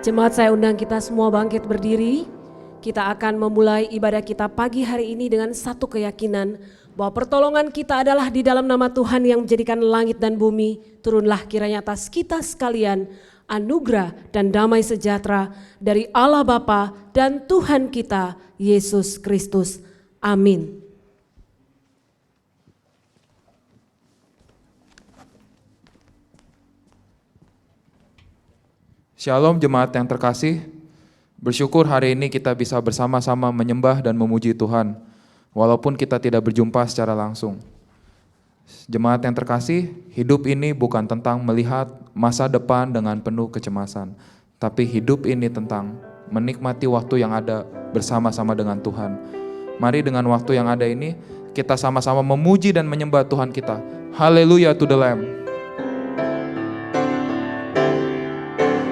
Jemaat, saya undang kita semua bangkit berdiri. Kita akan memulai ibadah kita pagi hari ini dengan satu keyakinan bahwa pertolongan kita adalah di dalam nama Tuhan yang menjadikan langit dan bumi. Turunlah kiranya atas kita sekalian anugerah dan damai sejahtera dari Allah Bapa dan Tuhan kita Yesus Kristus. Amin. Shalom jemaat yang terkasih, bersyukur hari ini kita bisa bersama-sama menyembah dan memuji Tuhan, walaupun kita tidak berjumpa secara langsung. Jemaat yang terkasih, hidup ini bukan tentang melihat masa depan dengan penuh kecemasan, tapi hidup ini tentang menikmati waktu yang ada bersama-sama dengan Tuhan. Mari dengan waktu yang ada ini, kita sama-sama memuji dan menyembah Tuhan kita. Haleluya to the Lamb.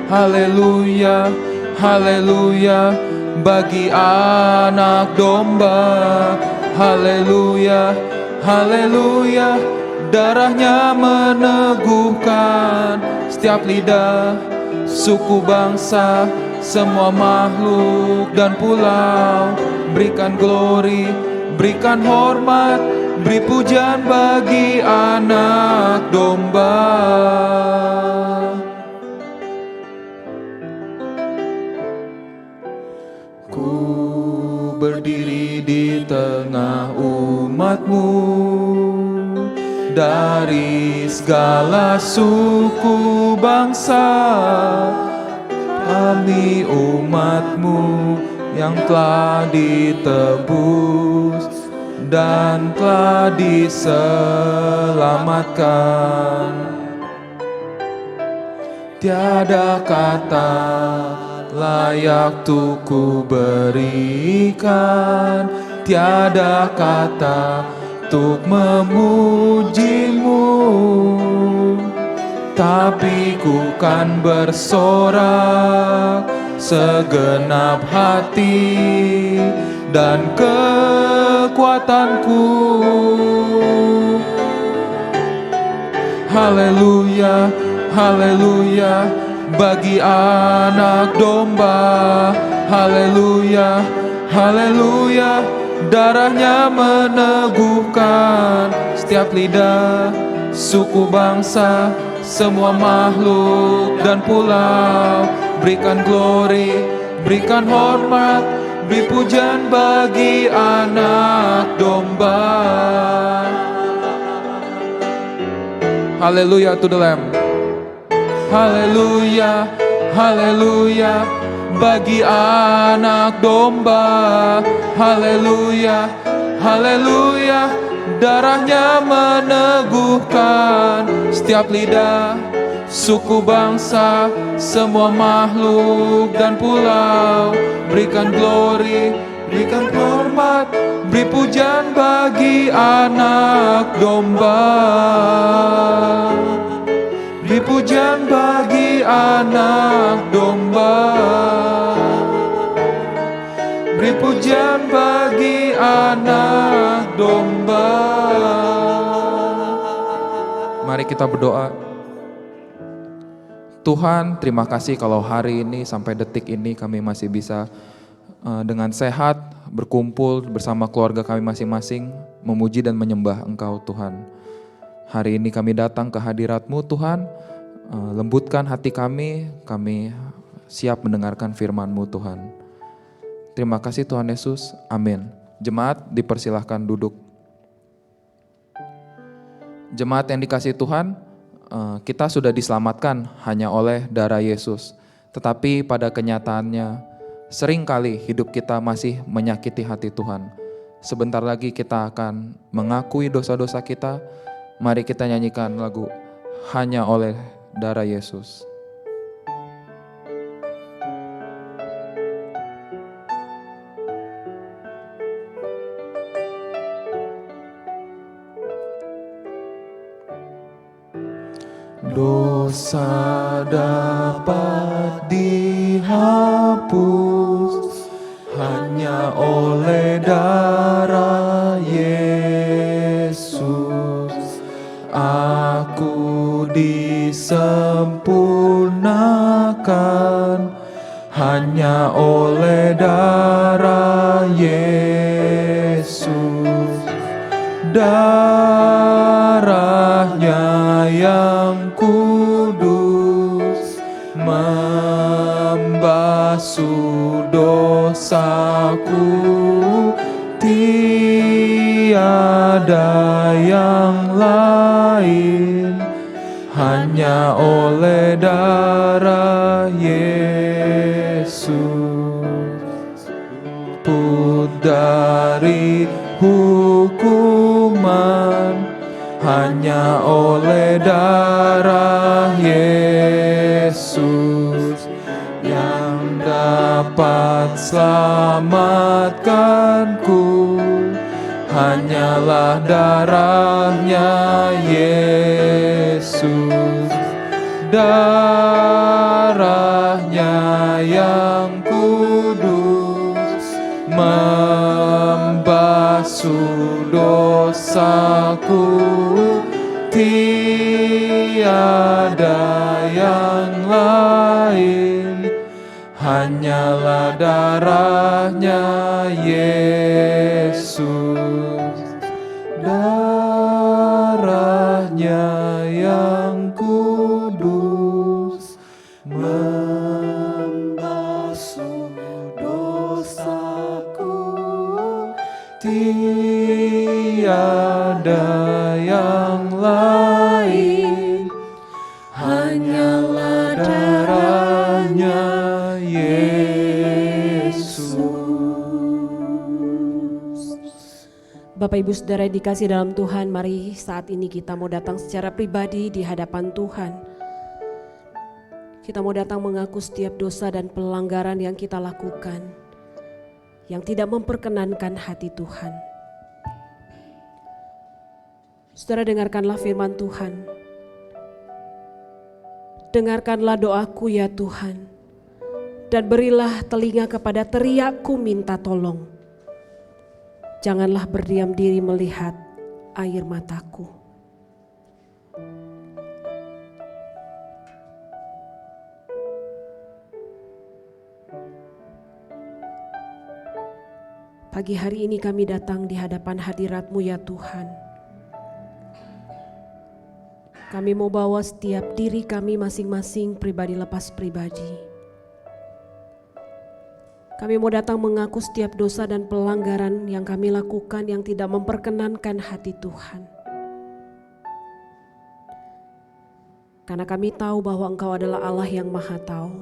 Haleluya, haleluya, bagi anak domba. Haleluya, haleluya, darahnya meneguhkan setiap lidah, suku bangsa, semua makhluk dan pulau. Berikan glory, berikan hormat, beri pujian bagi anak domba. Berdiri di tengah umatmu, dari segala suku bangsa. Kami umatmu yang telah ditebus dan telah diselamatkan. Tiada kata layak tuh ku berikan, tiada kata untuk memujimu, tapi ku kan bersorak segenap hati dan kekuatanku. Haleluya, haleluya, bagi anak domba. Haleluya, haleluya, darahnya meneguhkan setiap lidah, suku bangsa, semua makhluk dan pulau. Berikan glory, berikan hormat, beri pujian bagi anak domba. Haleluya to the Lamb. Haleluya, haleluya, bagi anak domba. Haleluya, haleluya, darahnya meneguhkan setiap lidah, suku bangsa, semua makhluk dan pulau. Berikan glory, berikan hormat, beri pujian bagi anak domba. Beri pujian bagi anak domba. Beri pujian bagi anak domba. Mari kita berdoa. Tuhan, terima kasih kalau hari ini sampai detik ini kami masih bisa dengan sehat berkumpul bersama keluarga kami masing-masing memuji dan menyembah Engkau Tuhan. Hari ini kami datang ke hadirat-Mu Tuhan, lembutkan hati kami siap mendengarkan firman-Mu Tuhan. Terima kasih Tuhan Yesus, amin. Jemaat dipersilahkan duduk. Jemaat yang dikasihi Tuhan, kita sudah diselamatkan hanya oleh darah Yesus. Tetapi pada kenyataannya, seringkali hidup kita masih menyakiti hati Tuhan. Sebentar lagi kita akan mengakui dosa-dosa kita. Mari kita nyanyikan lagu Hanya Oleh Darah Yesus. Dosa dapat dihapus hanya oleh darah Yesus. Aku disempurnakan hanya oleh darah Yesus. Darahnya yang kudus membasuh dosaku, tiada yang lain, hanya oleh darah Yesus. Put dari hukuman hanya oleh darah Yesus yang dapat selamatkanku, hanyalah darahnya Yesus. Darahnya yang kudus membasuh dosaku, tiada yang lain, hanyalah darahnya Yesus. Darahnya yang kudus membasuh dosaku, tiada yang lain, hanyalah darahnya Yesus. Bapak Ibu Saudara yang dikasih dalam Tuhan, mari saat ini kita mau datang secara pribadi di hadapan Tuhan. Kita mau datang mengaku setiap dosa dan pelanggaran yang kita lakukan, yang tidak memperkenankan hati Tuhan. Saudara, dengarkanlah firman Tuhan. Dengarkanlah doaku ya Tuhan, dan berilah telinga kepada teriakku minta tolong. Janganlah berdiam diri melihat air mataku. Pagi hari ini kami datang di hadapan hadirat-Mu ya Tuhan. Kami mau bawa setiap diri kami masing-masing pribadi lepas pribadi. Kami mau datang mengaku setiap dosa dan pelanggaran yang kami lakukan yang tidak memperkenankan hati Tuhan. Karena kami tahu bahwa Engkau adalah Allah yang Maha Tahu.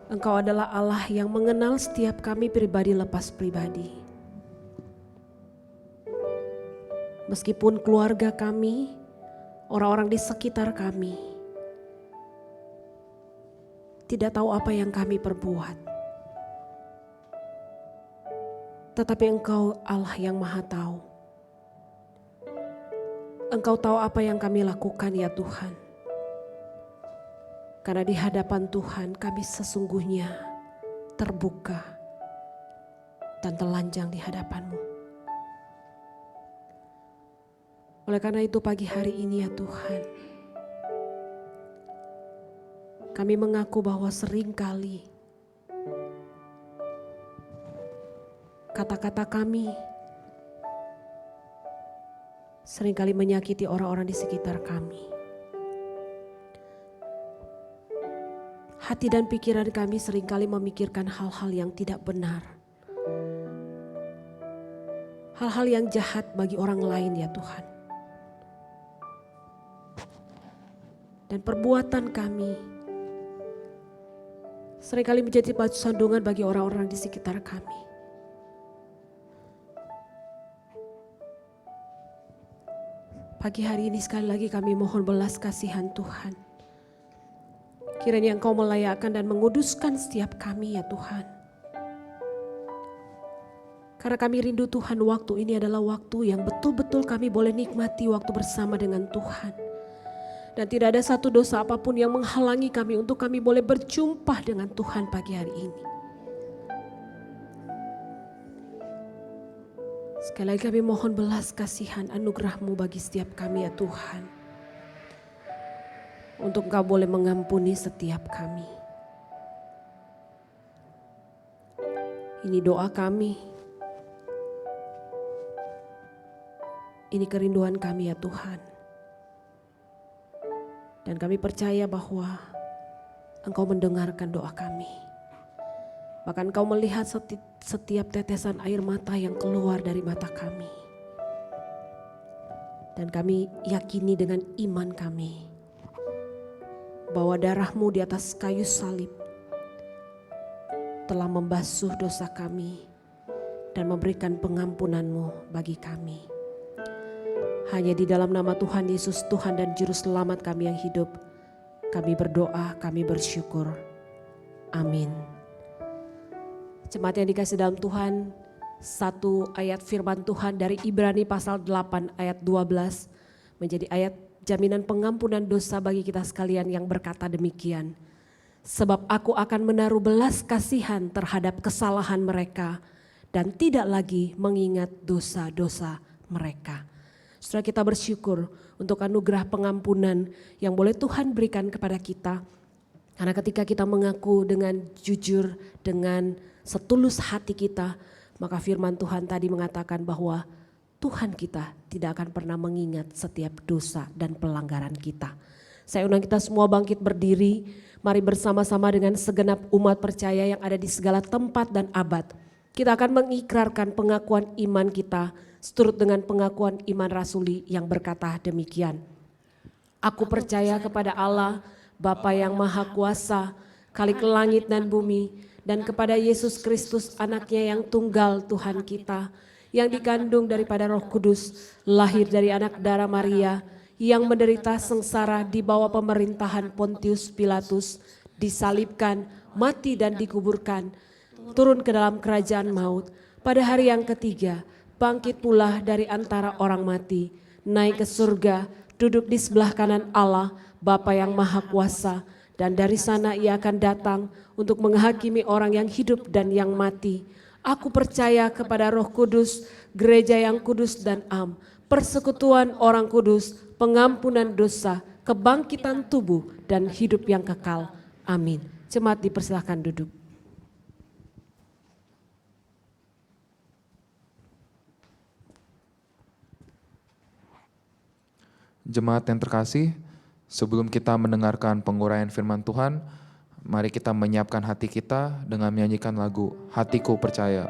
Engkau adalah Allah yang mengenal setiap kami pribadi lepas pribadi. Meskipun keluarga kami, orang-orang di sekitar kami tidak tahu apa yang kami perbuat, tetapi Engkau Allah yang Maha Tahu. Engkau tahu apa yang kami lakukan ya Tuhan. Karena di hadapan Tuhan kami sesungguhnya terbuka dan telanjang di hadapan-Mu. Oleh karena itu pagi hari ini ya Tuhan, kami mengaku bahwa seringkali kata-kata kami seringkali menyakiti orang-orang di sekitar kami. Hati dan pikiran kami seringkali memikirkan hal-hal yang tidak benar. Hal-hal yang jahat bagi orang lain ya Tuhan. Dan perbuatan kami seringkali menjadi batu sandungan bagi orang-orang di sekitar kami. Pagi hari ini sekali lagi kami mohon belas kasihan Tuhan. Kiranya Engkau melayakkan dan menguduskan setiap kami ya Tuhan. Karena kami rindu Tuhan, waktu ini adalah waktu yang betul-betul kami boleh nikmati waktu bersama dengan Tuhan. Dan tidak ada satu dosa apapun yang menghalangi kami untuk kami boleh berjumpa dengan Tuhan pagi hari ini. Sekali lagi kami mohon belas kasihan anugerah-Mu bagi setiap kami ya Tuhan. Untuk Engkau boleh mengampuni setiap kami. Ini doa kami. Ini kerinduan kami ya Tuhan. Dan kami percaya bahwa Engkau mendengarkan doa kami. Bahkan Engkau melihat setiap tetesan air mata yang keluar dari mata kami. Dan kami yakini dengan iman kami bahwa darah-Mu di atas kayu salib telah membasuh dosa kami dan memberikan pengampunan-Mu bagi kami. Hanya di dalam nama Tuhan Yesus, Tuhan dan Juru Selamat kami yang hidup, kami berdoa, kami bersyukur. Amin. Jemaat yang dikasih dalam Tuhan, satu ayat firman Tuhan dari Ibrani pasal 8 ayat 12 menjadi ayat jaminan pengampunan dosa bagi kita sekalian yang berkata demikian. Sebab aku akan menaruh belas kasihan terhadap kesalahan mereka dan tidak lagi mengingat dosa-dosa mereka. Saudara, kita bersyukur untuk anugerah pengampunan yang boleh Tuhan berikan kepada kita. Karena ketika kita mengaku dengan jujur, dengan setulus hati kita, maka firman Tuhan tadi mengatakan bahwa Tuhan kita tidak akan pernah mengingat setiap dosa dan pelanggaran kita. Saya undang kita semua bangkit berdiri, mari bersama-sama dengan segenap umat percaya yang ada di segala tempat dan abad. Kita akan mengikrarkan pengakuan iman kita, seturut dengan pengakuan iman rasuli yang berkata demikian. Aku percaya kepada Allah, Bapa yang Maha Kuasa, Khalik langit dan bumi, dan kepada Yesus Kristus anaknya yang tunggal Tuhan kita, yang dikandung daripada Roh Kudus, lahir dari anak darah Maria, yang menderita sengsara di bawah pemerintahan Pontius Pilatus, disalibkan, mati dan dikuburkan, turun ke dalam kerajaan maut, pada hari yang ketiga, bangkit pula dari antara orang mati, naik ke surga, duduk di sebelah kanan Allah, Bapa yang Maha Kuasa, dan dari sana ia akan datang untuk menghakimi orang yang hidup dan yang mati. Aku percaya kepada Roh Kudus, gereja yang kudus dan am, persekutuan orang kudus, pengampunan dosa, kebangkitan tubuh, dan hidup yang kekal. Amin. Jemaat dipersilahkan duduk. Jemaat yang terkasih, sebelum kita mendengarkan penguraian firman Tuhan, mari kita menyiapkan hati kita dengan menyanyikan lagu Hatiku Percaya.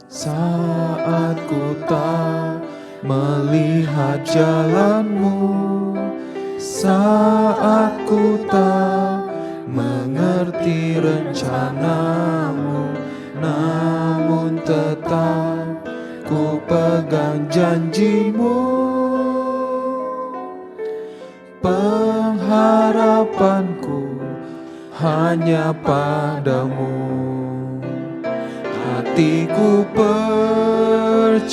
Saat ku tak melihat jalanmu, saat ku tak mengerti rencanamu, namun tetap ku pegang janjimu. Pengharapanku hanya padamu. Hatiku percaya,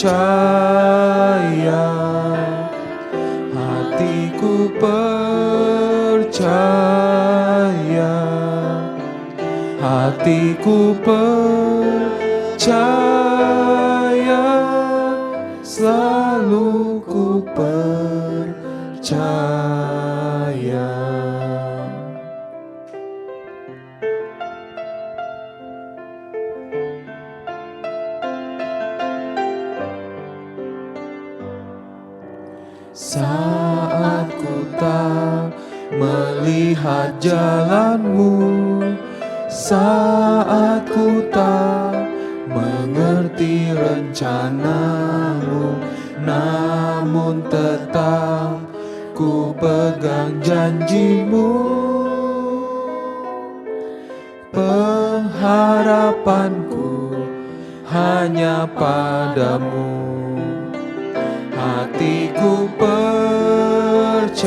hatiku percaya, hatiku percaya, selalu ku percaya. Saat ku tak melihat jalanmu, saat ku tak mengerti rencanamu, namun tetap ku pegang janjimu. Pengharapanku hanya padamu. Hatiku percaya,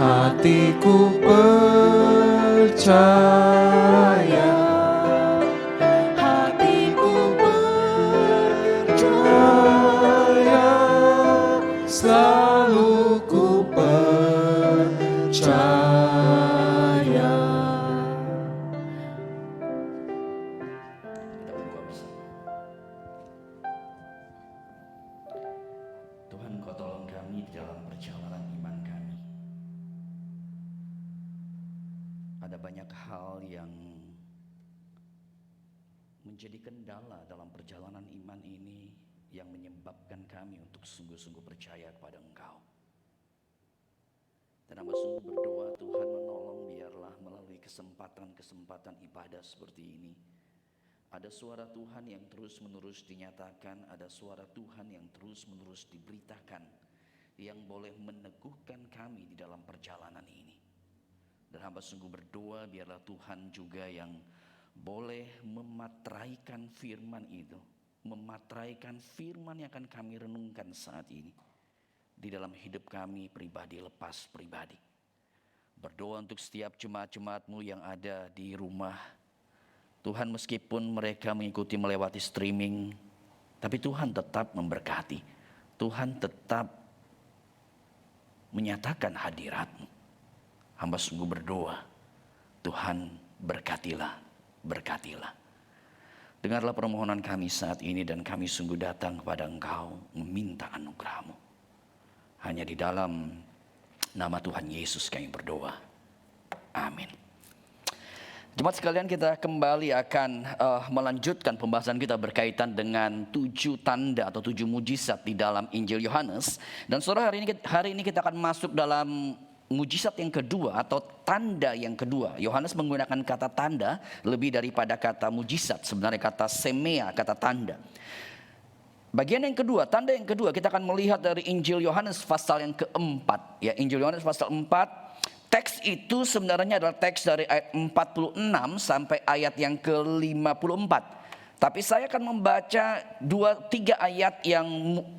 hatiku percaya, hatiku percaya, selalu ku percaya. ada banyak hal yang menjadi kendala dalam perjalanan iman ini yang menyebabkan kami untuk sungguh-sungguh percaya kepada Engkau. Dan hamba sungguh berdoa Tuhan menolong, biarlah melalui kesempatan-kesempatan ibadah seperti ini ada suara Tuhan yang terus-menerus dinyatakan, ada suara Tuhan yang terus-menerus diberitakan, yang boleh meneguhkan kami di dalam perjalanan ini. Dan hamba sungguh berdoa biarlah Tuhan juga yang boleh mematraikan firman itu, mematraikan firman yang akan kami renungkan saat ini di dalam hidup kami pribadi lepas pribadi. Berdoa untuk setiap jemaat-jemaat-Mu yang ada di rumah. Tuhan, meskipun mereka mengikuti melewati streaming, tapi Tuhan tetap memberkati. Tuhan tetap menyatakan hadirat-Mu. Hamba sungguh berdoa, Tuhan berkatilah, berkatilah. Dengarlah permohonan kami saat ini dan kami sungguh datang kepada Engkau meminta anugerah-Mu. Hanya di dalam nama Tuhan Yesus kami berdoa. Amin. Jemaat sekalian, kita kembali akan melanjutkan pembahasan kita berkaitan dengan 7 tanda atau 7 mujizat di dalam Injil Yohanes. Dan saudara, hari ini kita akan masuk dalam mujizat yang kedua atau tanda yang kedua. Yohanes menggunakan kata tanda lebih daripada kata mujizat. Sebenarnya kata semea, kata tanda. Bagian yang kedua, tanda yang kedua, kita akan melihat dari Injil Yohanes pasal yang keempat. Ya, Injil Yohanes pasal 4. Teks itu sebenarnya adalah teks dari ayat 46 sampai ayat yang ke-54. Tapi saya akan membaca 2-3 ayat yang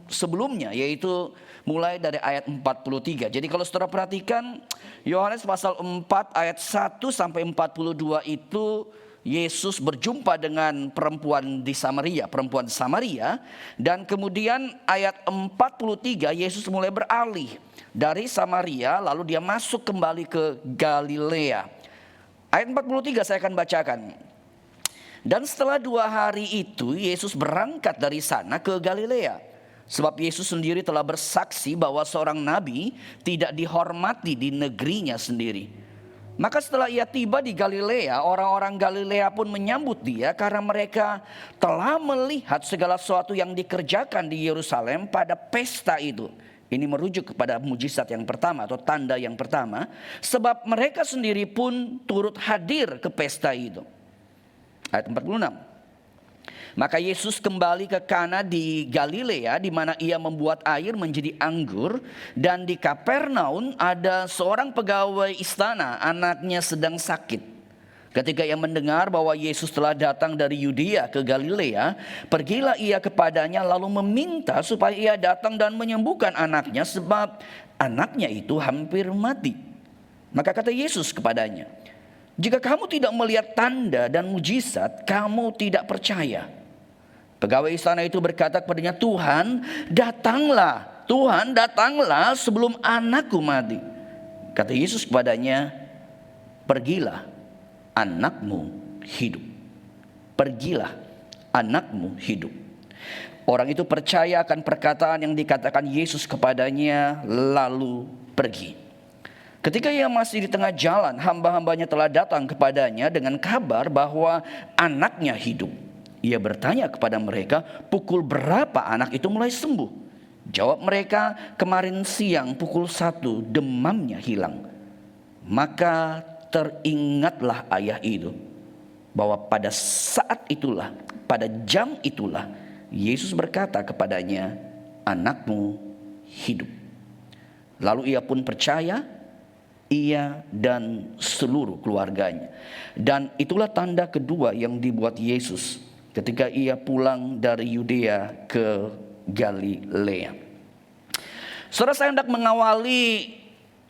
sebelumnya, yaitu mulai dari ayat 43. Jadi kalau saudara perhatikan, Yohanes pasal 4 ayat 1 sampai 42 itu Yesus berjumpa dengan perempuan di Samaria, perempuan Samaria. Dan kemudian ayat 43 Yesus mulai beralih dari Samaria, lalu dia masuk kembali ke Galilea. Ayat 43 saya akan bacakan. Dan setelah 2 hari itu Yesus berangkat dari sana ke Galilea. Sebab Yesus sendiri telah bersaksi bahwa seorang nabi tidak dihormati di negerinya sendiri. Maka setelah ia tiba di Galilea, orang-orang Galilea pun menyambut dia karena mereka telah melihat segala sesuatu yang dikerjakan di Yerusalem pada pesta itu. Ini merujuk kepada mujizat yang pertama atau tanda yang pertama. Sebab mereka sendiri pun turut hadir ke pesta itu. Ayat 46. Maka Yesus kembali ke Kana di Galilea, di mana ia membuat air menjadi anggur. Dan di Kapernaum ada seorang pegawai istana, anaknya sedang sakit. Ketika ia mendengar bahwa Yesus telah datang dari Yudea ke Galilea, pergilah ia kepadanya lalu meminta supaya ia datang dan menyembuhkan anaknya, sebab anaknya itu hampir mati. Maka kata Yesus kepadanya, jika kamu tidak melihat tanda dan mujizat, kamu tidak percaya. Pegawai istana itu berkata kepadanya, Tuhan datanglah sebelum anakku mati. Kata Yesus kepadanya, pergilah, anakmu hidup. Pergilah, anakmu hidup. Orang itu percaya akan perkataan yang dikatakan Yesus kepadanya, lalu pergi. Ketika ia masih di tengah jalan, hamba-hambanya telah datang kepadanya dengan kabar bahwa anaknya hidup. Ia bertanya kepada mereka, pukul berapa anak itu mulai sembuh? Jawab mereka, kemarin siang pukul 1 demamnya hilang. Maka teringatlah ayah itu bahwa pada saat itulah, pada jam itulah Yesus berkata kepadanya, anakmu hidup. Lalu ia pun percaya, ia dan seluruh keluarganya. Dan itulah tanda kedua yang dibuat Yesus ketika ia pulang dari Yudea ke Galilea. Saudara, saya hendak mengawali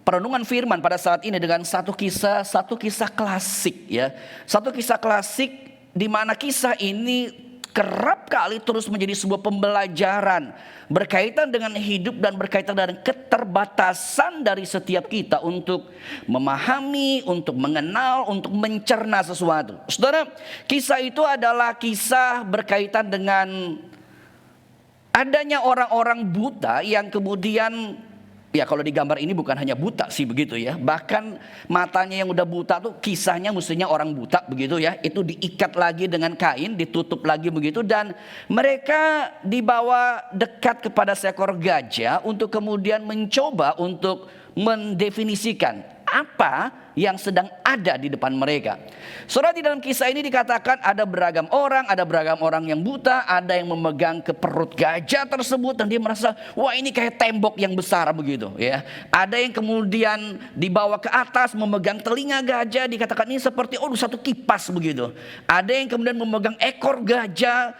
perenungan firman pada saat ini dengan satu kisah klasik ya. Satu kisah klasik di mana kisah ini kerap kali terus menjadi sebuah pembelajaran berkaitan dengan hidup dan berkaitan dengan keterbatasan dari setiap kita untuk memahami, untuk mengenal, untuk mencerna sesuatu. Saudara, kisah itu adalah kisah berkaitan dengan adanya orang-orang buta yang kemudian Ya kalau di gambar ini bukan hanya buta sih begitu ya. Bahkan matanya yang udah buta tuh kisahnya mestinya orang buta begitu ya. Itu diikat lagi dengan kain, ditutup lagi begitu. Dan mereka dibawa dekat kepada seekor gajah untuk kemudian mencoba untuk mendefinisikan apa yang sedang ada di depan mereka. Saudara, di dalam kisah ini dikatakan ada beragam orang yang buta, ada yang memegang ke perut gajah tersebut dan dia merasa wah ini kayak tembok yang besar begitu ya. Ada yang kemudian dibawa ke atas memegang telinga gajah, dikatakan ini seperti satu kipas begitu. Ada yang kemudian memegang ekor gajah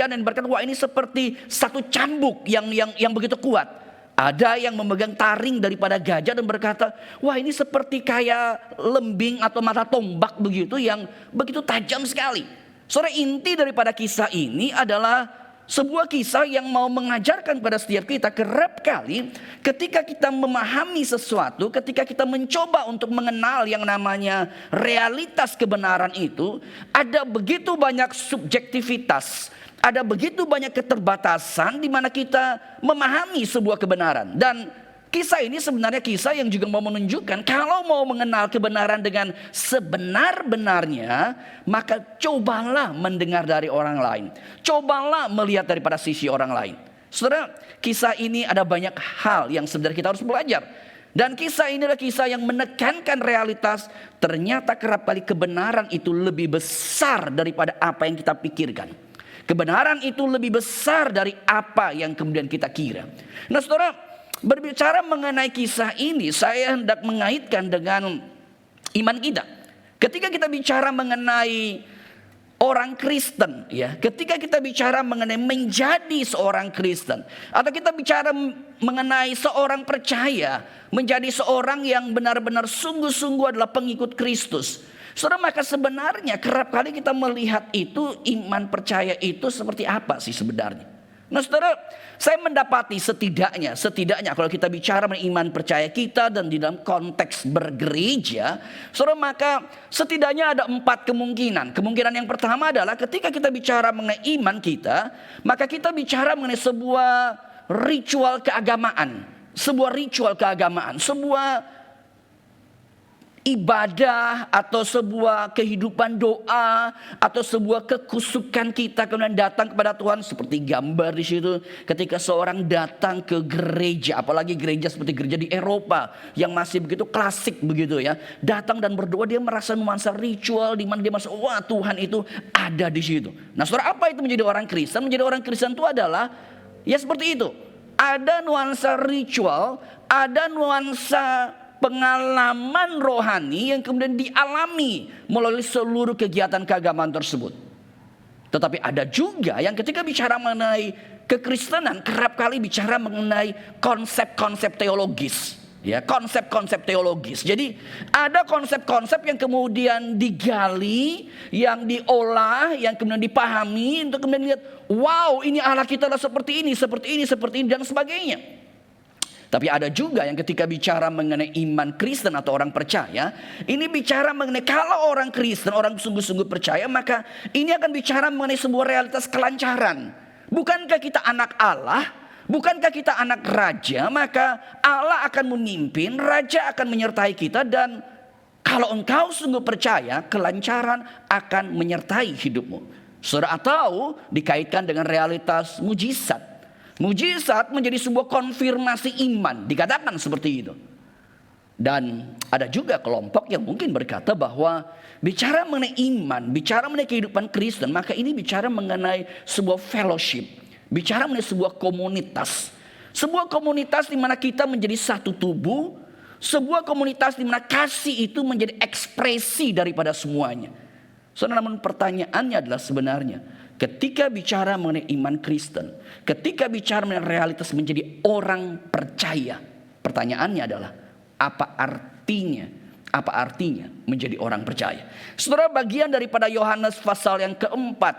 dan berkata wah ini seperti satu cambuk yang begitu kuat. Ada yang memegang taring daripada gajah dan berkata, wah ini seperti kayak lembing atau mata tombak begitu yang begitu tajam sekali. Saudara, inti daripada kisah ini adalah sebuah kisah yang mau mengajarkan pada setiap kita kerap kali ketika kita memahami sesuatu, ketika kita mencoba untuk mengenal yang namanya realitas kebenaran itu, ada begitu banyak subjektivitas. Ada begitu banyak keterbatasan di mana kita memahami sebuah kebenaran. Dan kisah ini sebenarnya kisah yang juga mau menunjukkan kalau mau mengenal kebenaran dengan sebenar-benarnya, maka cobalah mendengar dari orang lain. Cobalah melihat daripada sisi orang lain. Saudara, kisah ini ada banyak hal yang sebenarnya kita harus belajar. Dan kisah ini adalah kisah yang menekankan realitas. Ternyata kerap kali kebenaran itu lebih besar daripada apa yang kita pikirkan. Kebenaran itu lebih besar dari apa yang kemudian kita kira. Nah saudara, berbicara mengenai kisah ini, saya hendak mengaitkan dengan iman kita. Ketika kita bicara mengenai orang Kristen, ya, ketika kita bicara mengenai menjadi seorang Kristen, atau kita bicara mengenai seorang percaya, menjadi seorang yang benar-benar sungguh-sungguh adalah pengikut Kristus. Saudara, maka sebenarnya kerap kali kita melihat itu iman percaya itu seperti apa sih sebenarnya. Nah saudara, saya mendapati setidaknya kalau kita bicara mengenai iman percaya kita dan di dalam konteks bergereja, saudara, maka setidaknya ada 4 kemungkinan. Kemungkinan yang pertama adalah ketika kita bicara mengenai iman kita, maka kita bicara mengenai sebuah ritual keagamaan, sebuah ibadah atau sebuah kehidupan doa atau sebuah kekusukan kita kemudian datang kepada Tuhan, seperti gambar di situ ketika seorang datang ke gereja, apalagi gereja seperti gereja di Eropa yang masih begitu klasik begitu ya, datang dan berdoa, dia merasa nuansa ritual di mana dia merasa wah Tuhan itu ada di situ. Nah saudara, apa itu menjadi orang Kristen? Menjadi orang Kristen itu adalah ya seperti itu, ada nuansa ritual, ada nuansa pengalaman rohani yang kemudian dialami melalui seluruh kegiatan keagamaan tersebut. Tetapi ada juga yang ketika bicara mengenai kekristenan kerap kali bicara mengenai konsep-konsep teologis, ya, konsep-konsep teologis. Jadi ada konsep-konsep yang kemudian digali, yang diolah, yang kemudian dipahami untuk kemudian lihat, wow, ini Allah kita adalah seperti ini dan sebagainya. Tapi ada juga yang ketika bicara mengenai iman Kristen atau orang percaya, ini bicara mengenai kalau orang Kristen, orang sungguh-sungguh percaya, maka ini akan bicara mengenai sebuah realitas kelancaran. Bukankah kita anak Allah? Bukankah kita anak raja? Maka Allah akan memimpin, raja akan menyertai kita, dan kalau engkau sungguh percaya, kelancaran akan menyertai hidupmu. Saudara, atau dikaitkan dengan realitas mujizat. Mujizat menjadi sebuah konfirmasi iman, dikatakan seperti itu. Dan ada juga kelompok yang mungkin berkata bahwa bicara mengenai iman, bicara mengenai kehidupan Kristen, maka ini bicara mengenai sebuah fellowship, bicara mengenai sebuah komunitas. Sebuah komunitas di mana kita menjadi satu tubuh, sebuah komunitas di mana kasih itu menjadi ekspresi daripada semuanya. Saudara, namun pertanyaannya adalah sebenarnya ketika bicara mengenai iman Kristen, ketika bicara mengenai realitas menjadi orang percaya, pertanyaannya adalah apa artinya menjadi orang percaya? Saudara, bagian daripada Yohanes pasal yang keempat,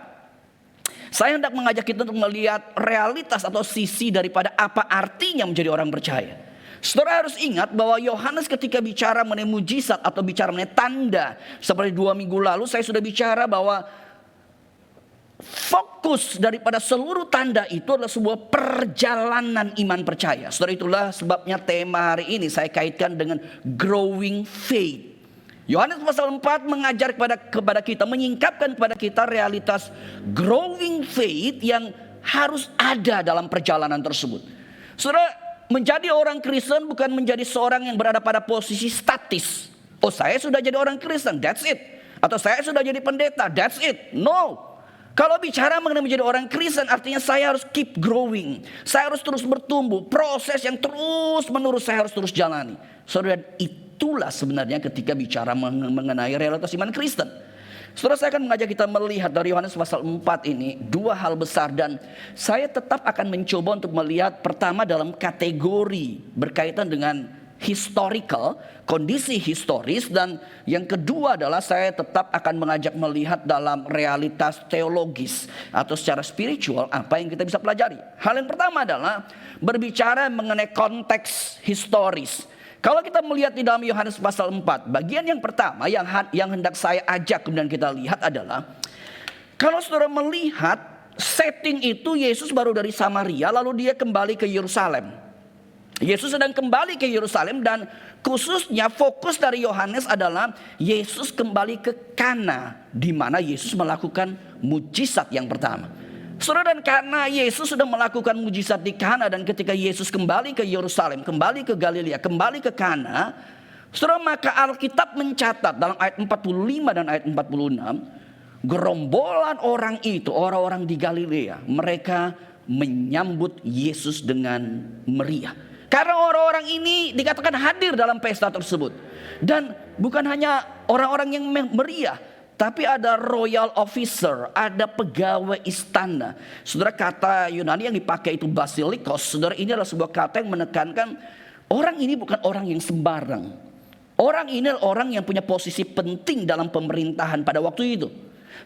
saya hendak mengajak kita untuk melihat realitas atau sisi daripada apa artinya menjadi orang percaya. Saudara harus ingat bahwa Yohanes ketika bicara mengenai mujizat atau bicara mengenai tanda, seperti 2 minggu lalu saya sudah bicara bahwa fokus daripada seluruh tanda itu adalah sebuah perjalanan iman percaya. Saudara, itulah sebabnya tema hari ini saya kaitkan dengan growing faith. Yohanes pasal 4 mengajar kepada kita, menyingkapkan kepada kita realitas growing faith yang harus ada dalam perjalanan tersebut. Saudara, menjadi orang Kristen bukan menjadi seorang yang berada pada posisi statis. Oh, saya sudah jadi orang Kristen, that's it. Atau saya sudah jadi pendeta, that's it. No. Kalau bicara mengenai menjadi orang Kristen, artinya saya harus keep growing. Saya harus terus bertumbuh. Proses yang terus menerus saya harus terus jalani. Saudara, itulah sebenarnya ketika bicara mengenai realitas iman Kristen. Saudara, saya akan mengajak kita melihat dari Yohanes pasal 4 ini dua hal besar. Dan saya tetap akan mencoba untuk melihat pertama dalam kategori berkaitan dengan historical, kondisi historis, dan yang kedua adalah saya tetap akan mengajak melihat dalam realitas teologis atau secara spiritual apa yang kita bisa pelajari. Hal yang pertama adalah berbicara mengenai konteks historis. Kalau kita melihat di dalam Yohanes pasal 4, bagian yang pertama yang hendak saya ajak kemudian kita lihat adalah, kalau saudara melihat setting itu, Yesus baru dari Samaria lalu dia kembali ke Yerusalem. Yesus sedang kembali ke Yerusalem, dan khususnya fokus dari Yohanes adalah Yesus kembali ke Kana, di mana Yesus melakukan mujizat yang pertama. Saudara, dan karena Yesus sudah melakukan mujizat di Kana, dan ketika Yesus kembali ke Yerusalem, kembali ke Galilea, kembali ke Kana, saudara, maka Alkitab mencatat dalam ayat 45 dan ayat 46, gerombolan orang itu, orang-orang di Galilea, mereka menyambut Yesus dengan meriah. Karena orang-orang ini dikatakan hadir dalam pesta tersebut. Dan bukan hanya orang-orang yang meriah, tapi ada royal officer, ada pegawai istana. Saudara, kata Yunani yang dipakai itu basilikos. Saudara, ini adalah sebuah kata yang menekankan orang ini bukan orang yang sembarang. Orang ini adalah orang yang punya posisi penting dalam pemerintahan pada waktu itu.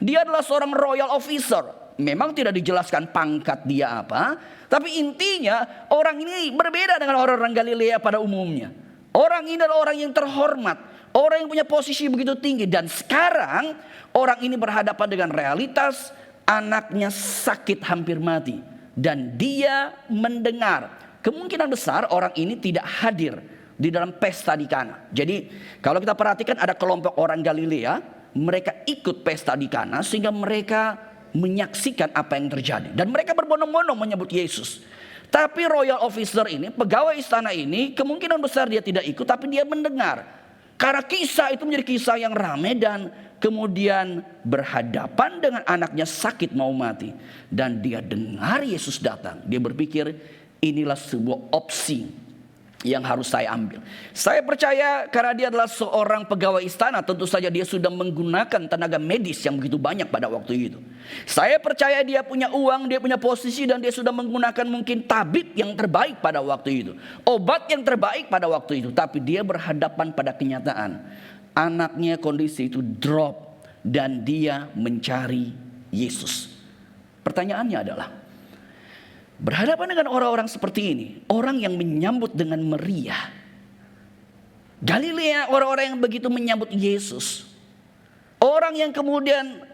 Dia adalah seorang royal officer. Memang tidak dijelaskan pangkat dia apa, tapi intinya orang ini berbeda dengan orang-orang Galilea pada umumnya. Orang ini adalah orang yang terhormat, orang yang punya posisi begitu tinggi. Dan sekarang orang ini berhadapan dengan realitas anaknya sakit hampir mati. Dan dia mendengar, kemungkinan besar orang ini tidak hadir di dalam pesta di Kana. Jadi kalau kita perhatikan ada kelompok orang Galilea, mereka ikut pesta di Kana sehingga mereka menyaksikan apa yang terjadi. Dan mereka berbondong-bondong menyebut Yesus. Tapi royal officer ini, pegawai istana ini, kemungkinan besar dia tidak ikut, tapi dia mendengar. Karena kisah itu menjadi kisah yang ramai, dan kemudian berhadapan dengan anaknya sakit mau mati. Dan dia dengar Yesus datang. Dia berpikir, inilah sebuah opsi yang harus saya ambil. Saya percaya karena dia adalah seorang pegawai istana, tentu saja dia sudah menggunakan tenaga medis yang begitu banyak pada waktu itu. Saya percaya dia punya uang, dia punya posisi, dan dia sudah menggunakan mungkin tabib yang terbaik pada waktu itu, obat yang terbaik pada waktu itu. Tapi dia berhadapan pada kenyataan, anaknya kondisi itu drop, dan dia mencari Yesus. Pertanyaannya adalah, berhadapan dengan orang-orang seperti ini, orang yang menyambut dengan meriah. Galilea, orang-orang yang begitu menyambut Yesus. Orang yang kemudian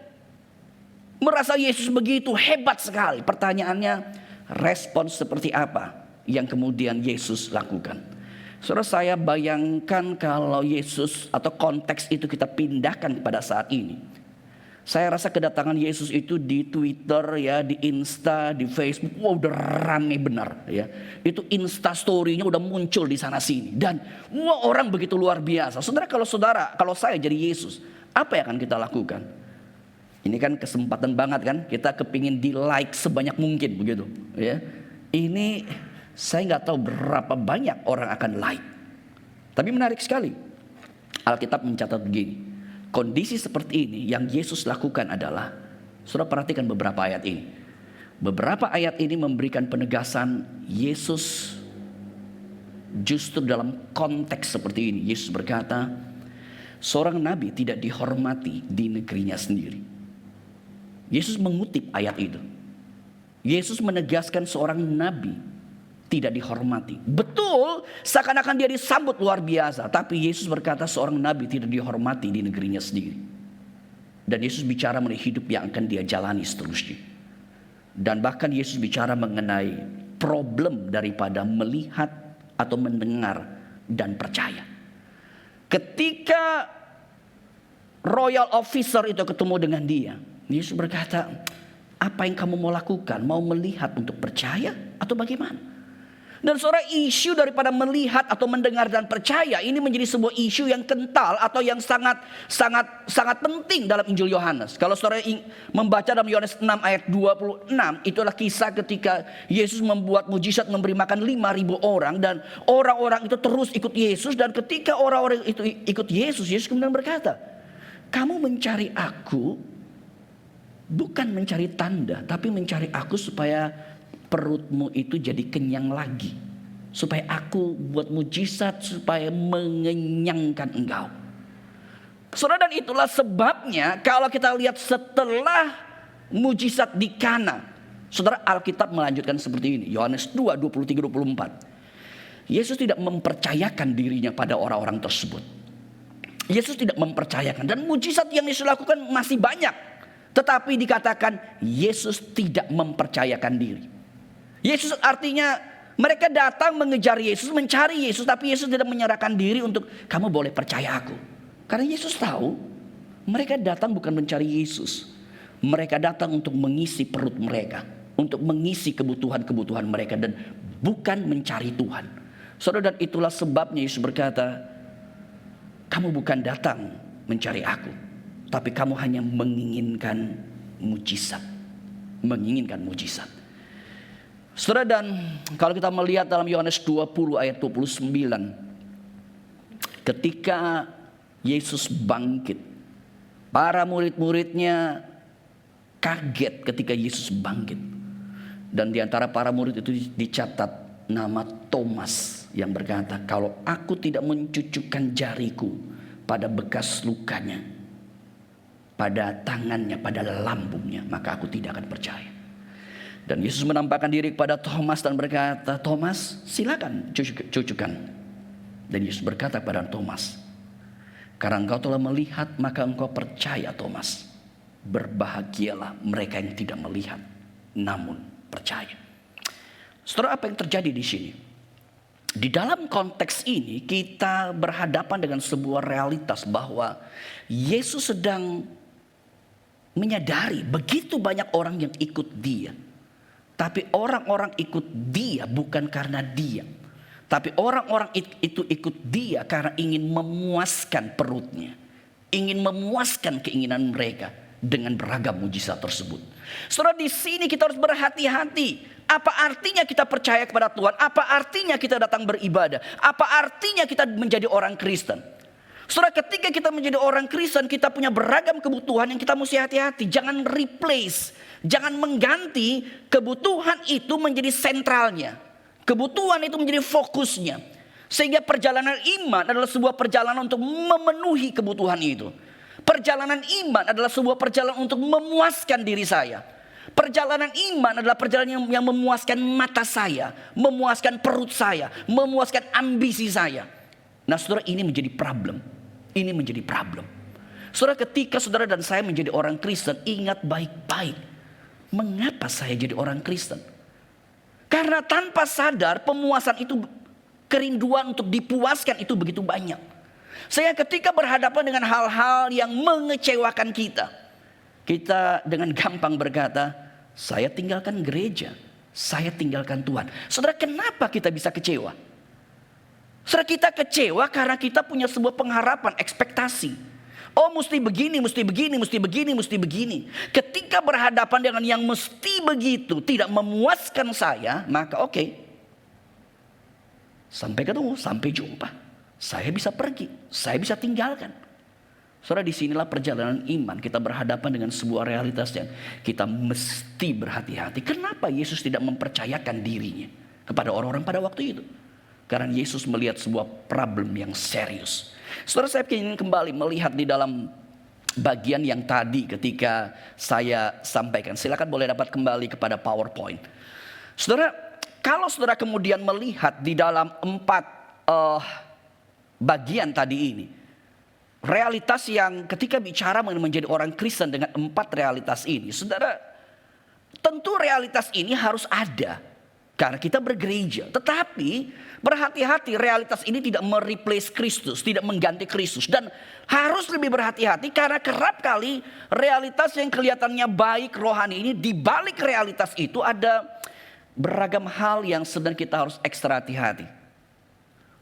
merasa Yesus begitu hebat sekali. Pertanyaannya, respon seperti apa yang kemudian Yesus lakukan? Saudara, saya bayangkan kalau Yesus atau konteks itu kita pindahkan pada saat ini. Saya rasa kedatangan Yesus itu di Twitter ya, di Insta, di Facebook, wah udah rame benar ya. Itu Insta story-nya udah muncul di sana sini, dan wah orang begitu luar biasa. Kalau saya jadi Yesus, apa yang akan kita lakukan? Ini kan kesempatan banget kan, kita kepingin di like sebanyak mungkin begitu ya. Ini saya nggak tahu berapa banyak orang akan like. Tapi menarik sekali, Alkitab mencatat begini. Kondisi seperti ini yang Yesus lakukan adalah, saudara perhatikan beberapa ayat ini. Beberapa ayat ini memberikan penegasan Yesus justru dalam konteks seperti ini. Yesus berkata, seorang nabi tidak dihormati di negerinya sendiri. Yesus mengutip ayat itu. Yesus menegaskan seorang nabi tidak dihormati. Betul, seakan-akan dia disambut luar biasa. Tapi Yesus berkata seorang nabi tidak dihormati di negerinya sendiri. Dan Yesus bicara mengenai hidup yang akan dia jalani seterusnya. Dan bahkan Yesus bicara mengenai problem daripada melihat atau mendengar dan percaya. Ketika royal officer itu ketemu dengan dia, Yesus berkata, apa yang kamu mau lakukan? Mau melihat untuk percaya atau bagaimana? Dan saudara, isu daripada melihat atau mendengar dan percaya ini menjadi sebuah isu yang kental atau yang sangat penting dalam Injil Yohanes. Kalau saudara membaca dalam Yohanes 6 ayat 26, itu adalah kisah ketika Yesus membuat mujizat memberi makan 5.000 orang, dan orang-orang itu terus ikut Yesus. Dan ketika orang-orang itu ikut Yesus, Yesus kemudian berkata, kamu mencari aku bukan mencari tanda, tapi mencari aku supaya perutmu itu jadi kenyang lagi, supaya aku buat mujizat supaya mengenyangkan engkau. Saudara, dan itulah sebabnya kalau kita lihat setelah mujizat di Kana, saudara, Alkitab melanjutkan seperti ini. Yohanes 2, 23, 24. Yesus tidak mempercayakan dirinya pada orang-orang tersebut. Yesus tidak mempercayakan, dan mujizat yang Yesus lakukan masih banyak. Tetapi dikatakan Yesus tidak mempercayakan diri. Yesus artinya mereka datang mengejar Yesus, mencari Yesus, tapi Yesus tidak menyerahkan diri untuk kamu boleh percaya aku. Karena Yesus tahu mereka datang bukan mencari Yesus. Mereka datang untuk mengisi perut mereka, untuk mengisi kebutuhan-kebutuhan mereka, dan bukan mencari Tuhan. Saudara, dan itulah sebabnya Yesus berkata, kamu bukan datang mencari aku, tapi kamu hanya menginginkan mujizat. Menginginkan mujizat. Saudara, dan kalau kita melihat dalam Yohanes 20 ayat 29, ketika Yesus bangkit, para murid-muridnya kaget ketika Yesus bangkit. Dan di antara para murid itu dicatat nama Thomas yang berkata, kalau aku tidak mencucukkan jariku pada bekas lukanya, pada tangannya, pada lambungnya, maka aku tidak akan percaya. Dan Yesus menampakkan diri kepada Thomas dan berkata, Thomas, silakan cucukkan. Dan Yesus berkata kepada Thomas, karena engkau telah melihat maka engkau percaya, Thomas. Berbahagialah mereka yang tidak melihat namun percaya. Saudara, apa yang terjadi di sini? Di dalam konteks ini kita berhadapan dengan sebuah realitas bahwa Yesus sedang menyadari begitu banyak orang yang ikut dia. Tapi orang-orang ikut dia bukan karena dia. Tapi orang-orang itu ikut dia karena ingin memuaskan perutnya. Ingin memuaskan keinginan mereka dengan beragam mujizat tersebut. Saudara, di sini kita harus berhati-hati. Apa artinya kita percaya kepada Tuhan? Apa artinya kita datang beribadah? Apa artinya kita menjadi orang Kristen? Saudara, ketika kita menjadi orang Kristen, kita punya beragam kebutuhan yang kita mesti hati-hati. Jangan replace, jangan mengganti kebutuhan itu menjadi sentralnya. Kebutuhan itu menjadi fokusnya. Sehingga perjalanan iman adalah sebuah perjalanan untuk memenuhi kebutuhan itu. Perjalanan iman adalah sebuah perjalanan untuk memuaskan diri saya. Perjalanan iman adalah perjalanan yang memuaskan mata saya, memuaskan perut saya, memuaskan ambisi saya. Nah, saudara, ini menjadi problem. Ini menjadi problem. Saudara, ketika saudara dan saya menjadi orang Kristen, ingat baik-baik. Mengapa saya jadi orang Kristen? Karena tanpa sadar pemuasan itu, kerinduan untuk dipuaskan itu begitu banyak. Saya ketika berhadapan dengan hal-hal yang mengecewakan kita, kita dengan gampang berkata, saya tinggalkan gereja, saya tinggalkan Tuhan. Saudara, kenapa kita bisa kecewa? Saudara, kita kecewa karena kita punya sebuah pengharapan, ekspektasi. Oh, mesti begini, mesti begini, mesti begini, mesti begini. Ketika berhadapan dengan yang mesti begitu tidak memuaskan saya, maka oke. Sampai ketemu, sampai jumpa. Saya bisa pergi, saya bisa tinggalkan. Saudara, disinilah perjalanan iman. Kita berhadapan dengan sebuah realitas yang kita mesti berhati-hati. Kenapa Yesus tidak mempercayakan dirinya kepada orang-orang pada waktu itu? Karena Yesus melihat sebuah problem yang serius. Saudara, saya ingin kembali melihat di dalam bagian yang tadi ketika saya sampaikan. Silakan boleh dapat kembali kepada PowerPoint. Saudara, kalau saudara kemudian melihat di dalam 4 bagian tadi ini. realitas yang ketika bicara menjadi orang Kristen dengan 4 realitas ini, saudara, tentu realitas ini harus ada karena kita bergereja. Tetapi berhati-hati, realitas ini tidak mereplace Kristus, tidak mengganti Kristus. Dan harus lebih berhati-hati karena kerap kali realitas yang kelihatannya baik rohani ini, di balik realitas itu ada beragam hal yang sebenarnya kita harus ekstra hati-hati.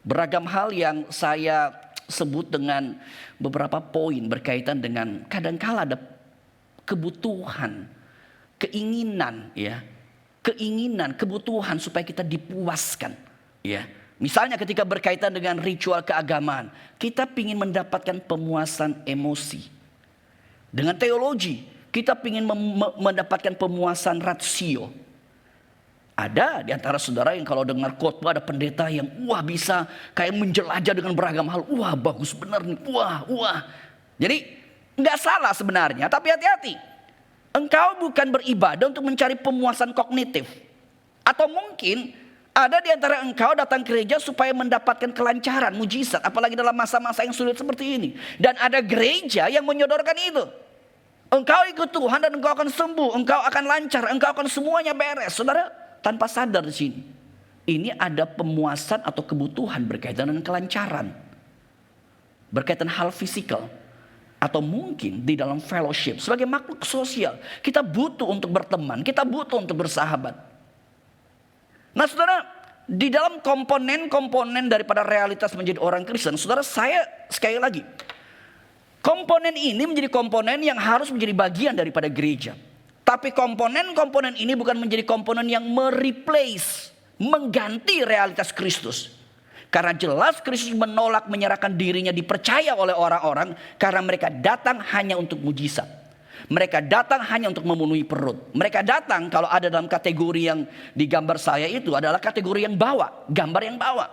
Beragam hal yang saya sebut dengan beberapa poin berkaitan dengan kadangkala ada kebutuhan, keinginan, ya, keinginan, kebutuhan supaya kita dipuaskan, ya. Misalnya ketika berkaitan dengan ritual keagamaan, kita ingin mendapatkan pemuasan emosi. Dengan teologi, kita ingin mendapatkan pemuasan rasio. Ada di antara saudara yang kalau dengar khotbah ada pendeta yang bisa kayak menjelajah dengan beragam hal. Bagus benar nih. Jadi nggak salah sebenarnya, tapi hati-hati. Engkau bukan beribadah untuk mencari pemuasan kognitif. Atau mungkin ada di antara engkau datang ke gereja supaya mendapatkan kelancaran, mujizat. Apalagi dalam masa-masa yang sulit seperti ini. Dan ada gereja yang menyodorkan itu. Engkau ikut Tuhan dan engkau akan sembuh. Engkau akan lancar. Engkau akan semuanya beres. Saudara, tanpa sadar di sini, ini ada pemuasan atau kebutuhan berkaitan dengan kelancaran, berkaitan hal fisikal, atau mungkin di dalam fellowship. Sebagai makhluk sosial, kita butuh untuk berteman, kita butuh untuk bersahabat. Nah saudara, di dalam komponen-komponen daripada realitas menjadi orang Kristen, saudara, saya sekali lagi, komponen ini menjadi komponen yang harus menjadi bagian daripada gereja. Tapi komponen-komponen ini bukan menjadi komponen yang mereplace, mengganti realitas Kristus. Karena jelas Kristus menolak menyerahkan dirinya dipercaya oleh orang-orang karena mereka datang hanya untuk mujizat. Mereka datang hanya untuk memenuhi perut. Mereka datang kalau ada dalam kategori yang digambar saya itu adalah kategori yang bawa, gambar yang bawa.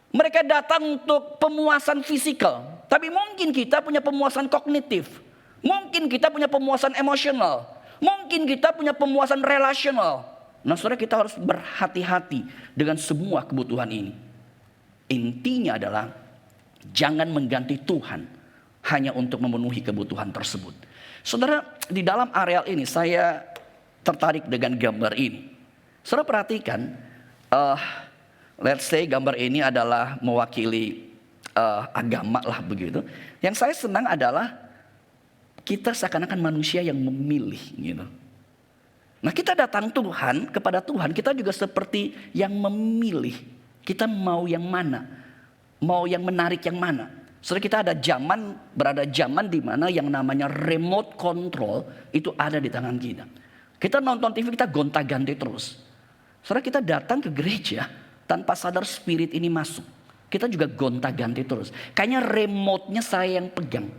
Mereka datang untuk pemuasan fisikal. Tapi mungkin kita punya pemuasan kognitif. Mungkin kita punya pemuasan emosional. Mungkin kita punya pemuasan relasional. Nah saudara, kita harus berhati-hati dengan semua kebutuhan ini. Intinya adalah jangan mengganti Tuhan hanya untuk memenuhi kebutuhan tersebut. Saudara, di dalam areal ini saya tertarik dengan gambar ini. Saudara perhatikan, let's say gambar ini adalah mewakili agama lah begitu. Yang saya senang adalah kita seakan-akan manusia yang memilih gitu. Nah kita datang Tuhan, kepada Tuhan kita juga seperti yang memilih. Kita mau yang mana? Mau yang menarik yang mana? Saudara, kita berada zaman di mana yang namanya remote control itu ada di tangan kita. Kita nonton TV, kita gonta-ganti terus. Saudara, kita datang ke gereja tanpa sadar spirit ini masuk. Kita juga gonta-ganti terus. Kayaknya remote-nya saya yang pegang.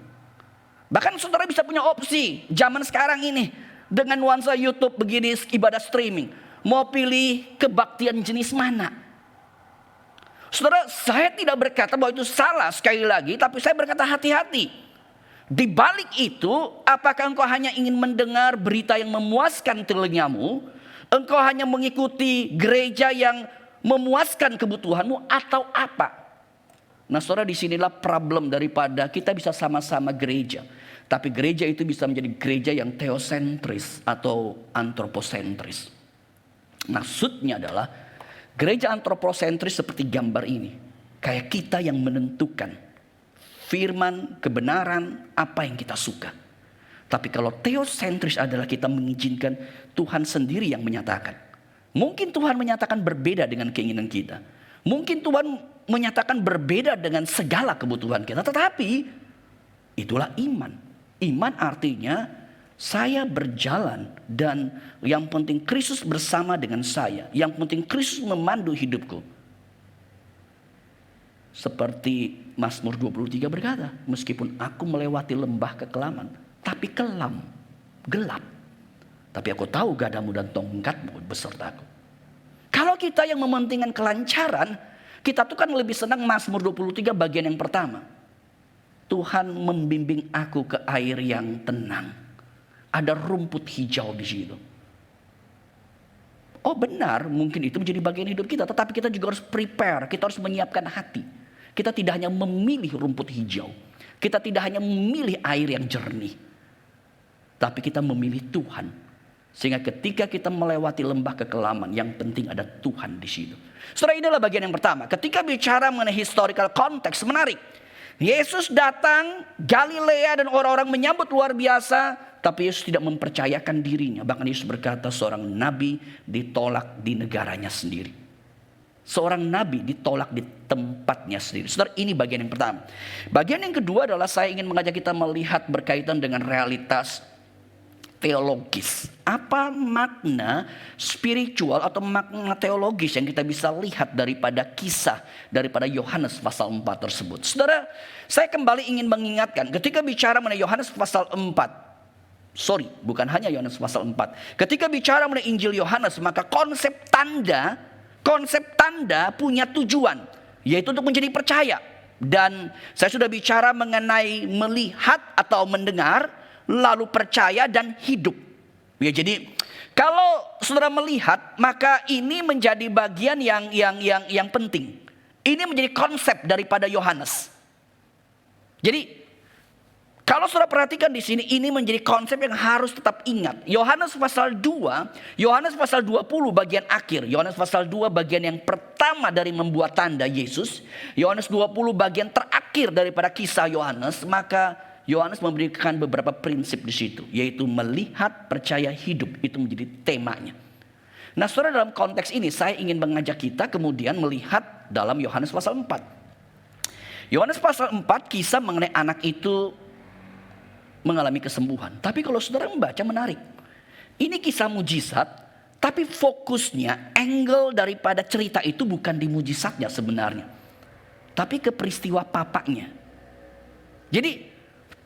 Bahkan saudara bisa punya opsi zaman sekarang ini dengan nuansa YouTube begini, ibadah streaming. Mau pilih kebaktian jenis mana? Saudara, saya tidak berkata bahwa itu salah sekali lagi, tapi saya berkata hati-hati. Di balik itu, apakah engkau hanya ingin mendengar berita yang memuaskan telingamu? Engkau hanya mengikuti gereja yang memuaskan kebutuhanmu atau apa? Nah saudara, disinilah problem daripada kita bisa sama-sama gereja. Tapi gereja itu bisa menjadi gereja yang teosentris atau antroposentris. Maksudnya adalah gereja antroposentris seperti gambar ini. Kayak kita yang menentukan firman, kebenaran, apa yang kita suka. Tapi kalau teosentris adalah kita mengizinkan Tuhan sendiri yang menyatakan. Mungkin Tuhan menyatakan berbeda dengan keinginan kita. Mungkin Tuhan menyatakan berbeda dengan segala kebutuhan kita. Tetapi itulah iman. Iman artinya saya berjalan dan yang penting Kristus bersama dengan saya. Yang penting Kristus memandu hidupku. Seperti Mazmur 23 berkata, meskipun aku melewati lembah kekelaman, tapi kelam, gelap. Tapi aku tahu gadamu dan tongkatmu besertaku. Kalau kita yang mementingkan kelancaran, kita tuh kan lebih senang Mazmur 23 bagian yang pertama. Tuhan membimbing aku ke air yang tenang. Ada rumput hijau di situ. Oh benar, mungkin itu menjadi bagian hidup kita. Tetapi kita juga harus prepare, kita harus menyiapkan hati. Kita tidak hanya memilih rumput hijau. Kita tidak hanya memilih air yang jernih, tapi kita memilih Tuhan. Sehingga ketika kita melewati lembah kekelaman, yang penting ada Tuhan di situ. Saudara, inilah bagian yang pertama. Ketika bicara mengenai historical konteks, menarik. Yesus datang, Galilea dan orang-orang menyambut luar biasa. Tapi Yesus tidak mempercayakan dirinya. Bahkan Yesus berkata seorang nabi ditolak di negaranya sendiri. Seorang nabi ditolak di tempatnya sendiri. Saudara, ini bagian yang pertama. Bagian yang kedua adalah saya ingin mengajak kita melihat berkaitan dengan realitas teologis. Apa makna spiritual atau makna teologis yang kita bisa lihat daripada kisah daripada Yohanes pasal 4 tersebut. Saudara, saya kembali ingin mengingatkan ketika bicara mengenai Yohanes pasal 4. Bukan hanya Yohanes pasal 4. Ketika bicara mengenai Injil Yohanes, maka konsep tanda punya tujuan, yaitu untuk menjadi percaya. Dan saya sudah bicara mengenai melihat atau mendengar, lalu percaya dan hidup. Ya, jadi kalau saudara melihat, maka ini menjadi bagian yang penting. Ini menjadi konsep daripada Yohanes. Jadi kalau saudara perhatikan di sini, ini menjadi konsep yang harus tetap ingat. Yohanes pasal 2, Yohanes pasal 20 bagian akhir. Yohanes pasal 2 bagian yang pertama dari membuat tanda Yesus. Yohanes 20 bagian terakhir daripada kisah Yohanes. Maka Yohanes memberikan beberapa prinsip di situ. Yaitu melihat, percaya, hidup. Itu menjadi temanya. Nah, saudara, dalam konteks ini saya ingin mengajak kita kemudian melihat dalam Yohanes pasal 4. Yohanes pasal 4 kisah mengenai anak itu mengalami kesembuhan. Tapi kalau saudara membaca, menarik. Ini kisah mujizat, tapi fokusnya, angle daripada cerita itu bukan di mujizatnya sebenarnya, tapi ke peristiwa papanya. Jadi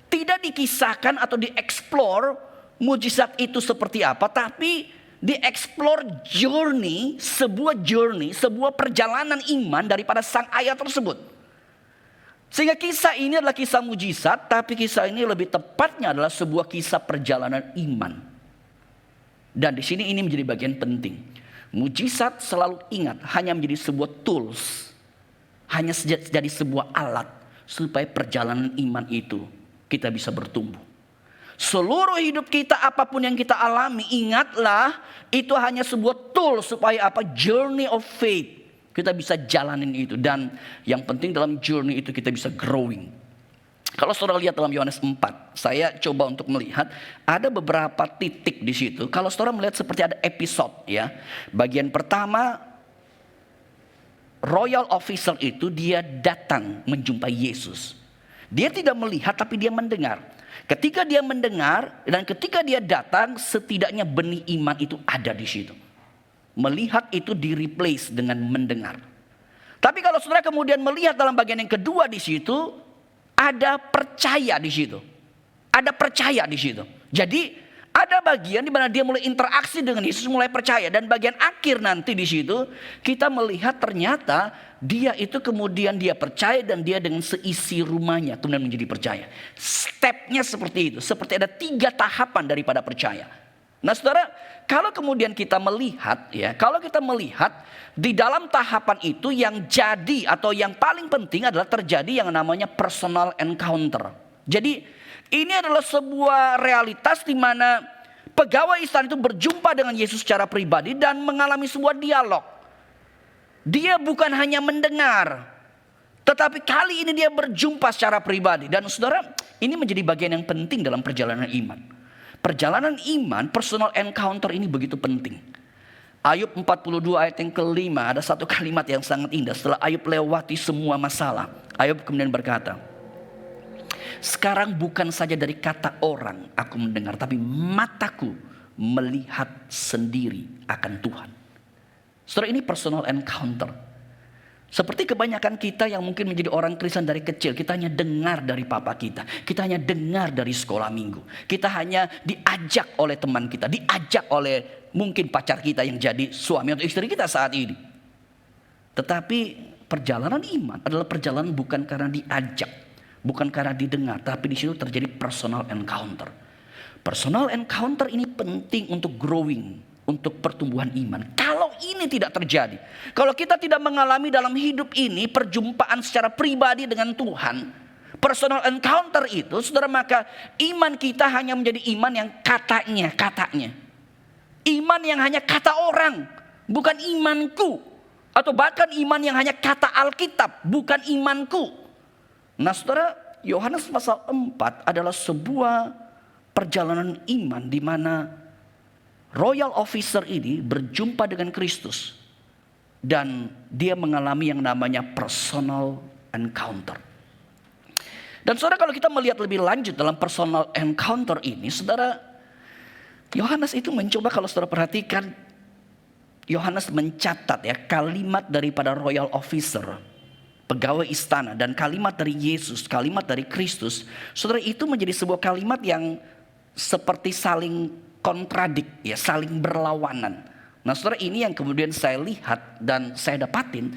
tidak dikisahkan atau dieksplor mujizat itu seperti apa, tapi dieksplor sebuah perjalanan iman daripada sang ayah tersebut. Sehingga kisah ini adalah kisah mujizat, tapi kisah ini lebih tepatnya adalah sebuah kisah perjalanan iman. Dan di sini ini menjadi bagian penting. Mujizat, selalu ingat, hanya menjadi sebuah tools, hanya jadi sebuah alat supaya perjalanan iman itu kita bisa bertumbuh. Seluruh hidup kita, apapun yang kita alami, ingatlah itu hanya sebuah tools supaya apa? Journey of faith. Kita bisa jalanin itu. Dan yang penting dalam journey itu kita bisa growing. Kalau saudara lihat dalam Yohanes 4, saya coba untuk melihat ada beberapa titik di situ. Kalau saudara melihat seperti ada episode, ya. Bagian pertama, royal officer itu dia datang menjumpai Yesus. Dia tidak melihat tapi dia mendengar. Ketika dia mendengar dan ketika dia datang, setidaknya benih iman itu ada di situ. Melihat itu di replace dengan mendengar. Tapi kalau saudara kemudian melihat dalam bagian yang kedua di situ, ada percaya di situ. Ada percaya di situ. Jadi ada bagian di mana dia mulai interaksi dengan Yesus, mulai percaya. Dan bagian akhir nanti di situ kita melihat ternyata dia itu kemudian dia percaya dan dia dengan seisi rumahnya kemudian menjadi percaya. Stepnya seperti itu. Seperti ada 3 tahapan daripada percaya. Nah, saudara, kalau kemudian kita melihat, ya, kalau kita melihat di dalam tahapan itu yang jadi atau yang paling penting adalah terjadi yang namanya personal encounter. Jadi ini adalah sebuah realitas di mana pegawai istana itu berjumpa dengan Yesus secara pribadi dan mengalami sebuah dialog. Dia bukan hanya mendengar, tetapi kali ini dia berjumpa secara pribadi. Dan saudara, ini menjadi bagian yang penting dalam perjalanan iman. Perjalanan iman, personal encounter ini begitu penting. Ayub 42 ayat yang ke-5, ada satu kalimat yang sangat indah. Setelah Ayub lewati semua masalah, Ayub kemudian berkata, sekarang bukan saja dari kata orang aku mendengar, tapi mataku melihat sendiri akan Tuhan. Saudara, ini personal encounter. Seperti kebanyakan kita yang mungkin menjadi orang Kristen dari kecil, kita hanya dengar dari papa kita. Kita hanya dengar dari sekolah minggu. Kita hanya diajak oleh teman kita, diajak oleh mungkin pacar kita yang jadi suami atau istri kita saat ini. Tetapi perjalanan iman adalah perjalanan bukan karena diajak, bukan karena didengar, tapi di situ terjadi personal encounter. Personal encounter ini penting untuk growing, untuk pertumbuhan iman. Kalau ini tidak terjadi, kalau kita tidak mengalami dalam hidup ini perjumpaan secara pribadi dengan Tuhan, personal encounter itu, saudara, maka iman kita hanya menjadi iman yang katanya. Iman yang hanya kata orang, bukan imanku. Atau bahkan iman yang hanya kata Alkitab, bukan imanku. Nah saudara, Yohanes pasal 4 adalah sebuah perjalanan iman di mana royal officer ini berjumpa dengan Kristus. Dan dia mengalami yang namanya personal encounter. Dan saudara, kalau kita melihat lebih lanjut dalam personal encounter ini, saudara, Yohanes itu mencoba, kalau saudara perhatikan, Yohanes mencatat ya kalimat daripada royal officer, pegawai istana, dan kalimat dari Yesus, kalimat dari Kristus. Saudara, itu menjadi sebuah kalimat yang seperti saling kontradik, ya, saling berlawanan. Nah saudara, ini yang kemudian saya lihat dan saya dapatin,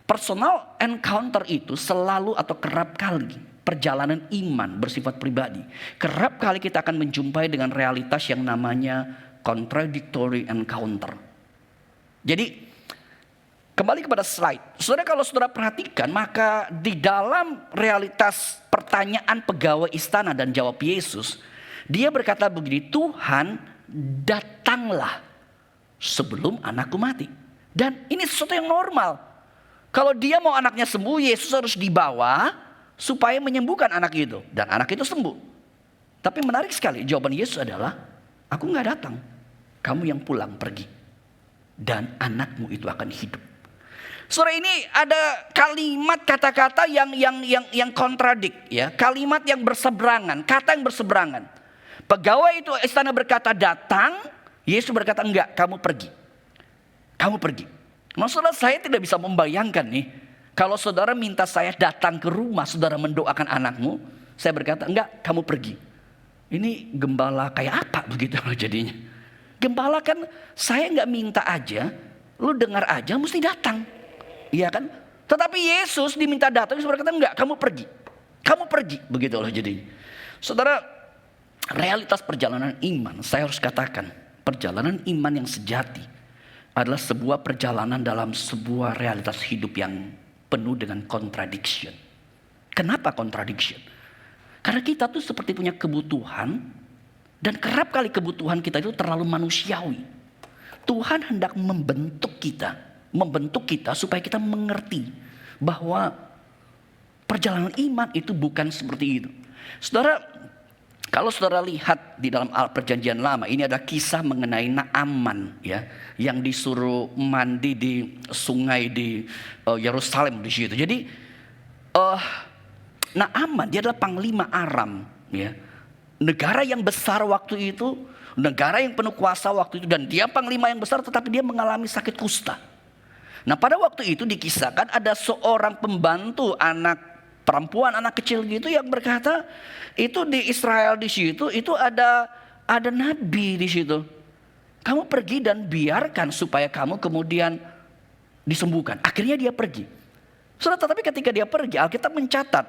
personal encounter itu selalu atau kerap kali perjalanan iman bersifat pribadi. Kerap kali kita akan menjumpai dengan realitas yang namanya contradictory encounter. Jadi kembali kepada slide. Saudara, kalau saudara perhatikan, maka di dalam realitas pertanyaan pegawai istana dan jawab Yesus, dia berkata begini, Tuhan, datanglah sebelum anakku mati. Dan ini sesuatu yang normal. Kalau dia mau anaknya sembuh, Yesus harus dibawa supaya menyembuhkan anak itu. Dan anak itu sembuh. Tapi menarik sekali, jawaban Yesus adalah, aku gak datang. Kamu yang pulang pergi. Dan anakmu itu akan hidup. Saudara, ini ada kalimat kata-kata yang kontradik, ya, kalimat yang berseberangan, kata yang berseberangan. Pegawai itu istana berkata datang, Yesus berkata enggak, kamu pergi. Kamu pergi. Maksudnya saya tidak bisa membayangkan nih, kalau saudara minta saya datang ke rumah saudara mendoakan anakmu, saya berkata enggak, kamu pergi. Ini gembala kayak apa begitu jadinya? Gembala kan saya enggak minta aja, lu dengar aja mesti datang. Iya kan? Tetapi Yesus diminta datang, Yesus berkata enggak, kamu pergi. Kamu pergi, begitulah jadinya. Saudara, realitas perjalanan iman, saya harus katakan, perjalanan iman yang sejati adalah sebuah perjalanan dalam sebuah realitas hidup yang penuh dengan contradiction. Kenapa contradiction? Karena kita tuh seperti punya kebutuhan, dan kerap kali kebutuhan kita itu terlalu manusiawi. Tuhan hendak membentuk kita supaya kita mengerti bahwa perjalanan iman itu bukan seperti itu. Saudara, kalau saudara lihat di dalam Perjanjian Lama, ini ada kisah mengenai Naaman, ya, yang disuruh mandi di sungai di Yerusalem di situ. Jadi Naaman dia adalah panglima Aram, ya, negara yang besar waktu itu, negara yang penuh kuasa waktu itu, dan dia panglima yang besar, tetapi dia mengalami sakit kusta. Nah pada waktu itu dikisahkan ada seorang pembantu perempuan anak kecil gitu yang berkata, itu di Israel di situ itu ada nabi di situ. Kamu pergi dan biarkan supaya kamu kemudian disembuhkan. Akhirnya dia pergi. Saudara, tetapi ketika dia pergi, Alkitab mencatat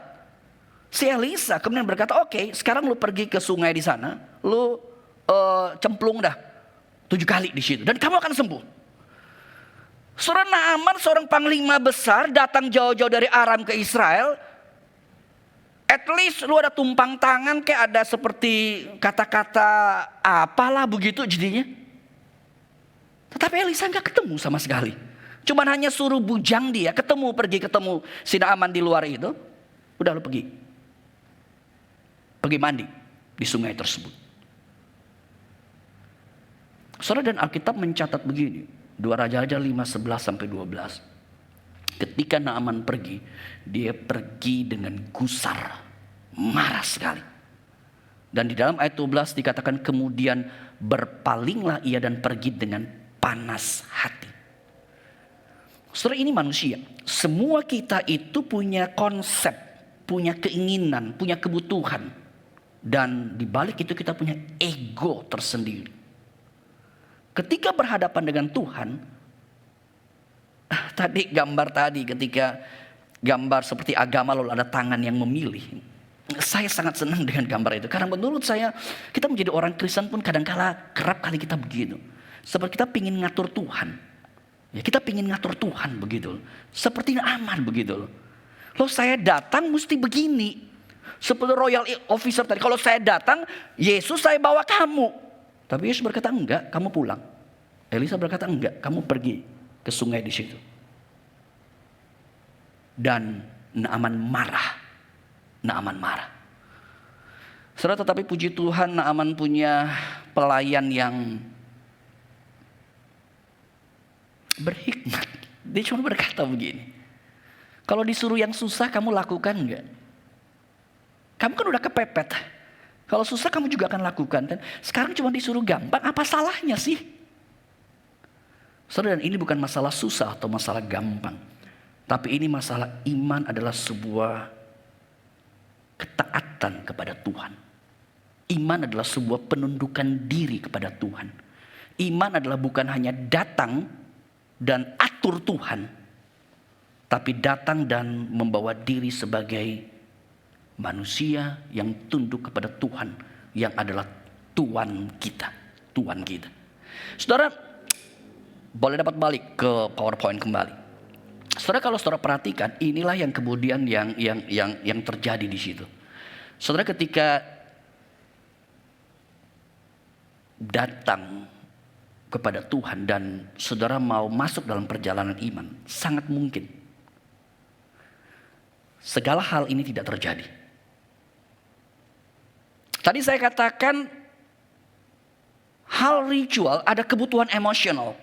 si Elisa kemudian berkata, oke, sekarang lu pergi ke sungai di sana, lu cemplung dah 7 kali di situ dan kamu akan sembuh. Saudara, Naaman seorang panglima besar datang jauh-jauh dari Aram ke Israel. At least lu ada tumpang tangan, kayak ada seperti kata-kata apalah begitu jadinya. Tetapi Elisa gak ketemu sama sekali. Cuman hanya suruh bujang dia pergi ketemu si Naaman di luar itu. Udah lu pergi mandi di sungai tersebut. Saudara, dan Alkitab mencatat begini, 2 Raja-Raja 5:11-12. Ketika Naaman pergi, dia pergi dengan gusar, marah sekali. Dan di dalam ayat 12 dikatakan kemudian berpalinglah ia dan pergi dengan panas hati. Saudara, ini manusia. Semua kita itu punya konsep, punya keinginan, punya kebutuhan. Dan di balik itu kita punya ego tersendiri. Ketika berhadapan dengan Tuhan, ketika gambar seperti agama lalu ada tangan yang memilih. Saya sangat senang dengan gambar itu. Karena menurut saya kita menjadi orang Kristen pun kerap kali kita begitu. Seperti kita pingin ngatur Tuhan. Ya, kita pingin ngatur Tuhan begitu. Seperti Naaman begitu. Loh, saya datang mesti begini. Seperti royal officer tadi, kalau saya datang, Yesus saya bawa kamu. Tapi Yesus berkata enggak, kamu pulang. Elisa berkata enggak, kamu pergi ke sungai di situ. Dan Naaman marah. Naaman marah. Saudara, tetapi puji Tuhan Naaman punya pelayan yang berhikmat. Dia cuma berkata begini, kalau disuruh yang susah kamu lakukan enggak? Kamu kan udah kepepet. Kalau susah kamu juga akan lakukan kan? Sekarang cuma disuruh gampang, apa salahnya sih? Saudara, ini bukan masalah susah atau masalah gampang. Tapi ini masalah iman adalah sebuah ketaatan kepada Tuhan. Iman adalah sebuah penundukan diri kepada Tuhan. Iman adalah bukan hanya datang dan atur Tuhan, tapi datang dan membawa diri sebagai manusia yang tunduk kepada Tuhan, yang adalah Tuhan kita. Tuhan kita. Saudara, boleh dapat balik ke PowerPoint kembali. Saudara, kalau saudara perhatikan, inilah yang kemudian yang terjadi di situ. Saudara, ketika datang kepada Tuhan dan saudara mau masuk dalam perjalanan iman, sangat mungkin segala hal ini tidak terjadi. Tadi saya katakan hal ritual ada kebutuhan emosional.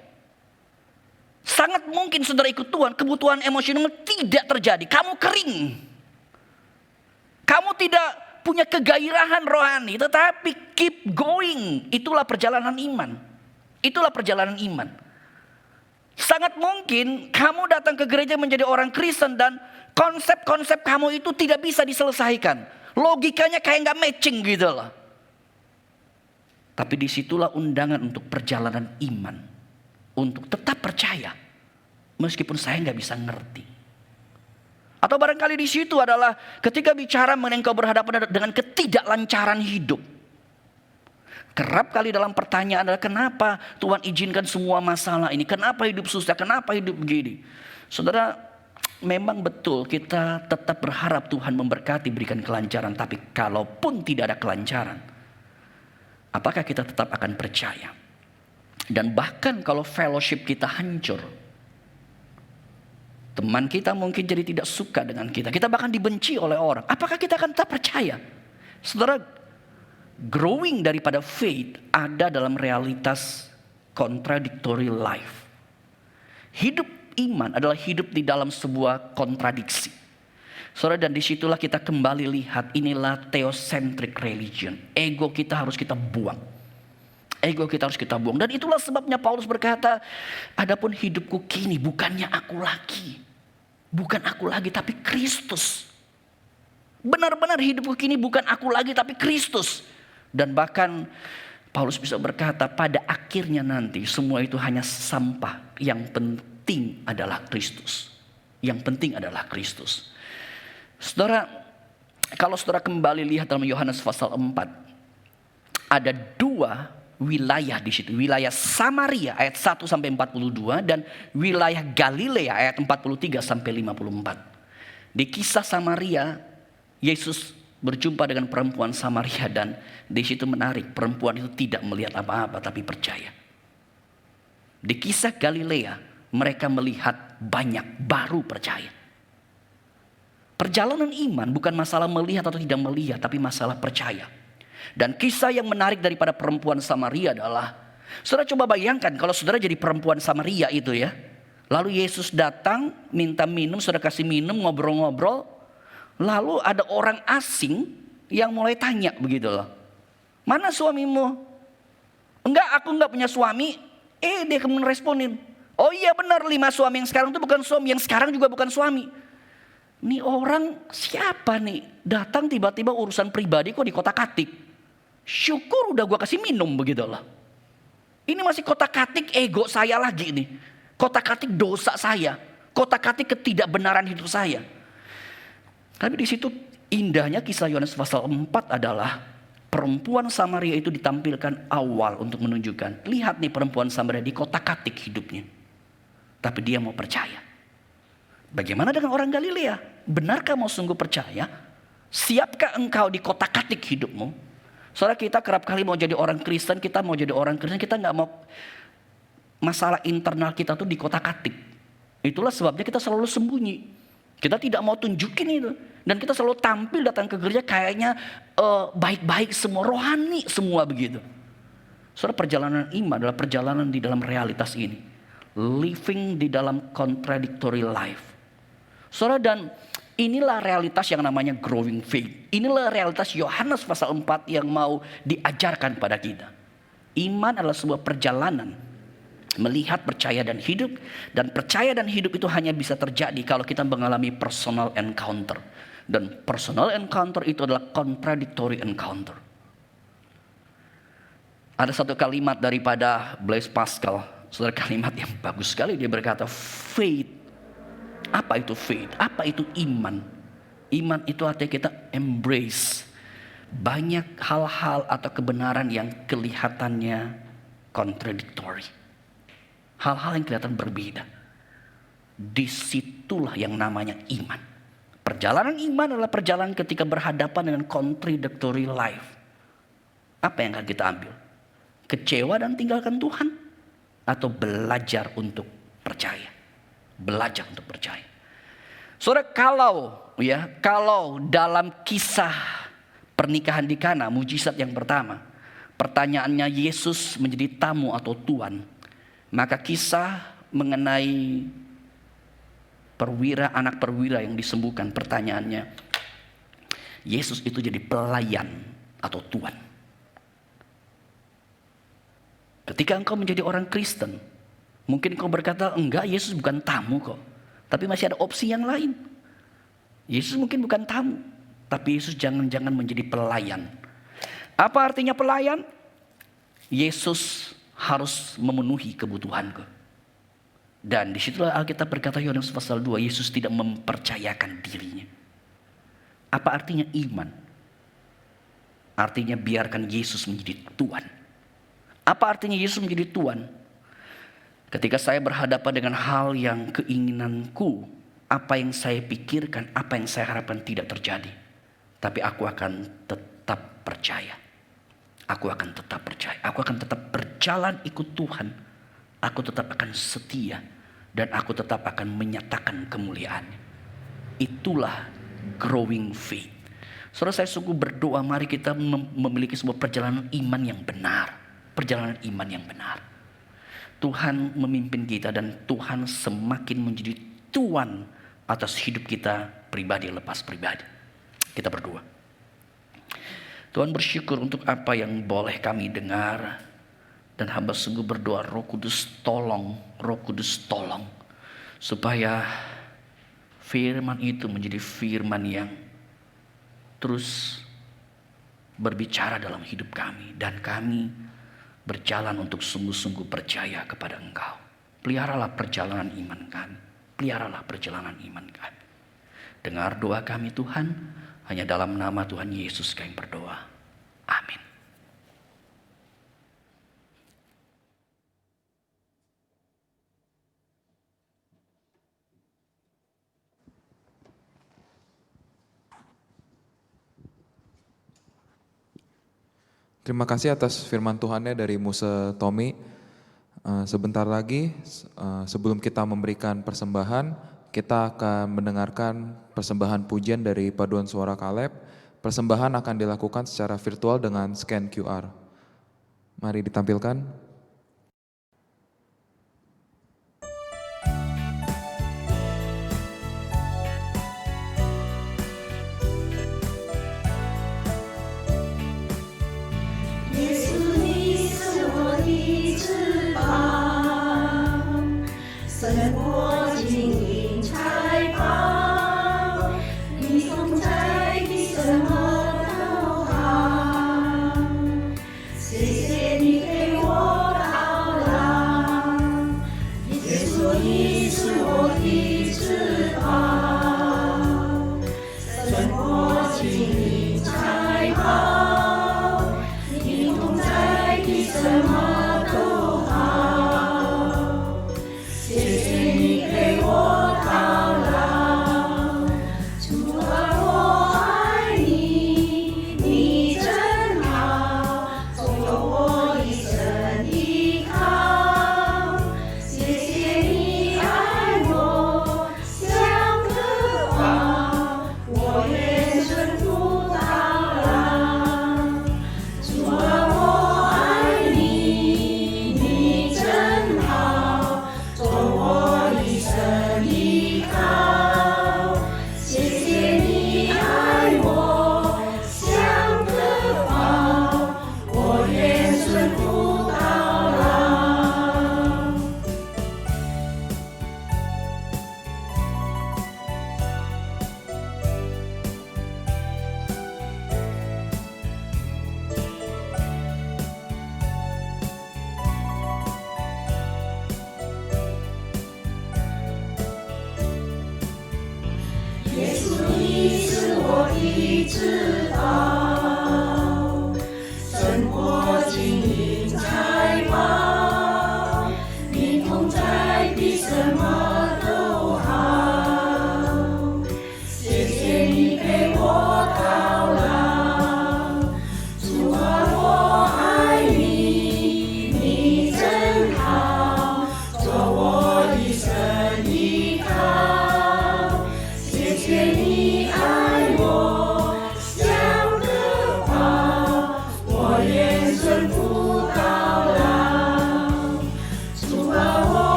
Sangat mungkin saudara ikut Tuhan, kebutuhan emosional tidak terjadi. Kamu kering. Kamu tidak punya kegairahan rohani, tetapi keep going. Itulah perjalanan iman. Itulah perjalanan iman. Sangat mungkin kamu datang ke gereja menjadi orang Kristen dan konsep-konsep kamu itu tidak bisa diselesaikan. Logikanya kayak gak matching gitu loh. Tapi disitulah undangan untuk perjalanan iman. Untuk tetap percaya. Meskipun saya gak bisa ngerti. Atau barangkali di situ adalah ketika bicara mengenai engkau berhadapan dengan ketidaklancaran hidup. Kerap kali dalam pertanyaan adalah kenapa Tuhan izinkan semua masalah ini? Kenapa hidup susah? Kenapa hidup begini? Saudara, memang betul kita tetap berharap Tuhan memberkati, berikan kelancaran. Tapi kalaupun tidak ada kelancaran, apakah kita tetap akan percaya? Dan bahkan kalau fellowship kita hancur, teman kita mungkin jadi tidak suka dengan kita. Kita bahkan dibenci oleh orang. Apakah kita akan tetap percaya? Saudara, growing daripada faith ada dalam realitas contradictory life. Hidup iman adalah hidup di dalam sebuah kontradiksi. Saudara, dan disitulah kita kembali lihat inilah theocentric religion. Ego kita harus kita buang. Ego kita harus kita buang. Dan itulah sebabnya Paulus berkata, adapun hidupku kini bukannya aku lagi. Bukan aku lagi tapi Kristus. Benar-benar hidupku kini bukan aku lagi tapi Kristus. Dan bahkan Paulus bisa berkata pada akhirnya nanti semua itu hanya sampah. Yang penting adalah Kristus. Yang penting adalah Kristus. Saudara, kalau saudara kembali lihat dalam Yohanes pasal 4. Ada dua wilayah di situ. Wilayah Samaria ayat 1 sampai 42 dan wilayah Galilea ayat 43 sampai 54. Di kisah Samaria, Yesus berjumpa dengan perempuan Samaria dan di situ menarik, perempuan itu tidak melihat apa-apa tapi percaya. Di kisah Galilea, mereka melihat banyak baru percaya. Perjalanan iman bukan masalah melihat atau tidak melihat, tapi masalah percaya. Dan kisah yang menarik daripada perempuan Samaria adalah, saudara coba bayangkan kalau saudara jadi perempuan Samaria itu ya. Lalu Yesus datang, minta minum, saudara kasih minum, ngobrol-ngobrol. Lalu ada orang asing yang mulai tanya begitu loh. Mana suamimu? Enggak, aku enggak punya suami. Dia kemudian responin. Oh iya benar, 5 suami yang sekarang itu bukan suami. Yang sekarang juga bukan suami. Ini orang siapa nih? Datang tiba-tiba urusan pribadi kok di kotak-katik. Syukur udah gua kasih minum begitu loh. Ini masih kotak-katik ego saya lagi nih. Kotak-katik dosa saya. Kotak-katik ketidakbenaran hidup saya. Tapi di situ indahnya kisah Yohanes pasal 4 adalah perempuan Samaria itu ditampilkan awal untuk menunjukkan. Lihat nih perempuan Samaria di kotak-katik hidupnya. Tapi dia mau percaya. Bagaimana dengan orang Galilea? Benarkah mau sungguh percaya? Siapkah engkau dikotak-atik hidupmu? Saudara, kita kerap kali mau jadi orang Kristen, kita nggak mau masalah internal kita tuh dikotak-atik. Itulah sebabnya kita selalu sembunyi. Kita tidak mau tunjukin itu. Dan kita selalu tampil datang ke gereja kayaknya baik-baik semua, rohani semua begitu. Saudara, perjalanan iman adalah perjalanan di dalam realitas ini. Living di dalam contradictory life. Saudara, dan inilah realitas yang namanya growing faith. Inilah realitas Yohanes pasal 4 yang mau diajarkan pada kita. Iman adalah sebuah perjalanan melihat, percaya dan hidup. Dan percaya dan hidup itu hanya bisa terjadi kalau kita mengalami personal encounter. Dan personal encounter itu adalah contradictory encounter. Ada satu kalimat daripada Blaise Pascal, saudara, kalimat yang bagus sekali. Dia berkata, faith. Apa itu faith? Apa itu iman? Iman itu artinya kita embrace banyak hal-hal atau kebenaran yang kelihatannya contradictory. Hal-hal yang kelihatan berbeda. Disitulah yang namanya iman. Perjalanan iman adalah perjalanan ketika berhadapan dengan contradictory life. Apa yang akan kita ambil? Kecewa dan tinggalkan Tuhan? Atau belajar untuk percaya? Belajar untuk percaya. Saudara, kalau dalam kisah pernikahan di Kana, mujizat yang pertama, pertanyaannya Yesus menjadi tamu atau tuan, maka kisah mengenai anak perwira yang disembuhkan, pertanyaannya Yesus itu jadi pelayan atau tuan. Ketika engkau menjadi orang Kristen, mungkin kau berkata, enggak, Yesus bukan tamu kok. Tapi masih ada opsi yang lain. Yesus mungkin bukan tamu, tapi Yesus jangan-jangan menjadi pelayan. Apa artinya pelayan? Yesus harus memenuhi kebutuhanku. Dan disitulah Alkitab berkata, Yohanes pasal 2, Yesus tidak mempercayakan dirinya. Apa artinya iman? Artinya biarkan Yesus menjadi Tuhan. Apa artinya Yesus menjadi Tuhan? Ketika saya berhadapan dengan hal yang keinginanku, apa yang saya pikirkan, apa yang saya harapkan tidak terjadi. Tapi aku akan tetap percaya. Aku akan tetap percaya. Aku akan tetap berjalan ikut Tuhan. Aku tetap akan setia. Dan aku tetap akan menyatakan kemuliaan. Itulah growing faith. Saudara, saya sungguh berdoa, mari kita memiliki sebuah perjalanan iman yang benar. Perjalanan iman yang benar. Tuhan memimpin kita dan Tuhan semakin menjadi Tuan atas hidup kita pribadi lepas pribadi. Kita berdoa. Tuhan, bersyukur untuk apa yang boleh kami dengar. Dan hamba sungguh berdoa, Roh Kudus tolong. Supaya firman itu menjadi firman yang terus berbicara dalam hidup kami. Dan kami berjalan untuk sungguh-sungguh percaya kepada Engkau. Peliharalah perjalanan iman kami. Peliharalah perjalanan iman kami. Dengar doa kami Tuhan. Hanya dalam nama Tuhan Yesus kami berdoa. Amin. Terima kasih atas firman Tuhannya dari Muse Tommy. Sebentar lagi sebelum kita memberikan persembahan, kita akan mendengarkan persembahan pujian dari Paduan Suara Kaleb. Persembahan akan dilakukan secara virtual dengan scan QR. Mari ditampilkan.谢谢你给我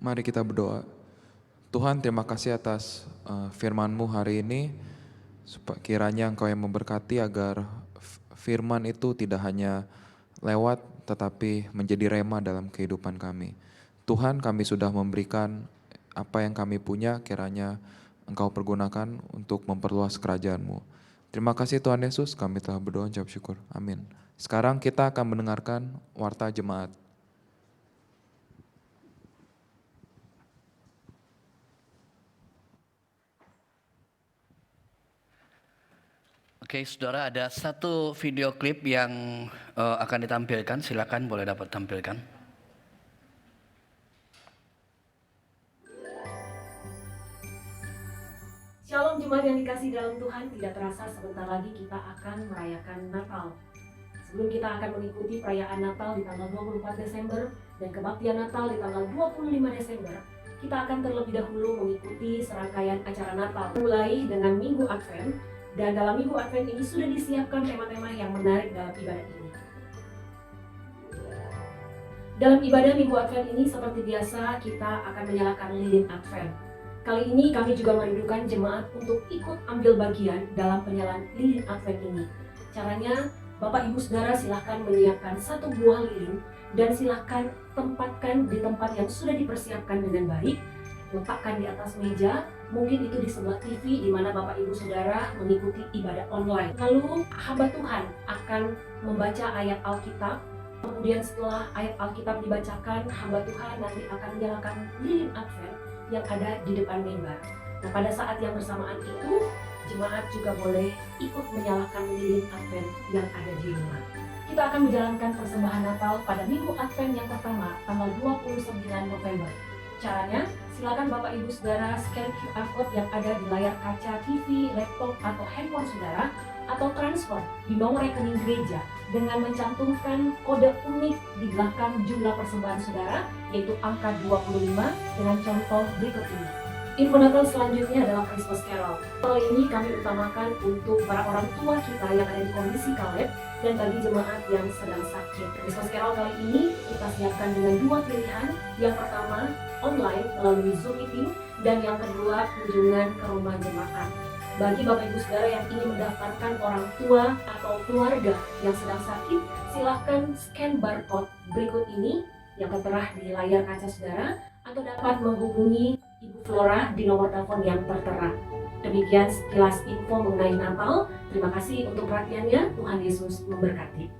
Mari kita berdoa. Tuhan, terima kasih atas firman-Mu hari ini. Kiranya Engkau yang memberkati agar firman itu tidak hanya lewat tetapi menjadi rema dalam kehidupan kami. Tuhan, kami sudah memberikan apa yang kami punya, kiranya Engkau pergunakan untuk memperluas kerajaan-Mu. Terima kasih Tuhan Yesus, kami telah berdoa ucap syukur. Amin. Sekarang kita akan mendengarkan warta jemaat. Oke, saudara, ada satu video klip yang akan ditampilkan. Silakan, boleh dapat tampilkan. Shalom jemaat yang dikasih dalam Tuhan, tidak terasa sebentar lagi kita akan merayakan Natal. Sebelum kita akan mengikuti perayaan Natal di tanggal 24 Desember dan kebaktian Natal di tanggal 25 Desember, kita akan terlebih dahulu mengikuti serangkaian acara Natal. Mulai dengan Minggu Advent, dan dalam Minggu Advent ini sudah disiapkan tema-tema yang menarik dalam ibadah ini. Dalam ibadah Minggu Advent ini seperti biasa kita akan menyalakan lilin Advent. Kali ini kami juga merindukan jemaat untuk ikut ambil bagian dalam penyalaan lilin Advent ini. Caranya, Bapak Ibu Saudara silahkan menyiapkan satu buah lilin dan silahkan tempatkan di tempat yang sudah dipersiapkan dengan baik. Letakkan di atas meja, mungkin itu di sebelah TV di mana Bapak Ibu Saudara mengikuti ibadah online. Lalu hamba Tuhan akan membaca ayat Alkitab. Kemudian setelah ayat Alkitab dibacakan, hamba Tuhan nanti akan menyalakan lilin Advent yang ada di depan mimbar. Nah, pada saat yang bersamaan itu, jemaat juga boleh ikut menyalakan lilin Advent yang ada di rumah. Kita akan menjalankan persembahan Natal pada Minggu Advent yang pertama, tanggal 29 November. Caranya, silakan Bapak Ibu Saudara scan QR code yang ada di layar kaca TV, laptop, atau handphone saudara, atau transfer di nomor rekening gereja dengan mencantumkan kode unik di belakang jumlah persembahan saudara, yaitu angka 25 dengan contoh berikut ini. Info Natal selanjutnya adalah Christmas Carol. Kali ini kami utamakan untuk para orang tua kita yang ada di kondisi kaleb dan bagi jemaat yang sedang sakit. Christmas Carol kali ini kita siapkan dengan dua pilihan. Yang pertama, online melalui Zoom meeting, dan yang kedua, kunjungan ke rumah jemaat. Bagi Bapak Ibu Saudara yang ingin mendaftarkan orang tua atau keluarga yang sedang sakit, silahkan scan barcode berikut ini yang tertera di layar kaca saudara, atau dapat menghubungi Ibu Flora di nomor telepon yang tertera. Demikian sekilas info mengenai Natal. Terima kasih untuk perhatiannya. Tuhan Yesus memberkati.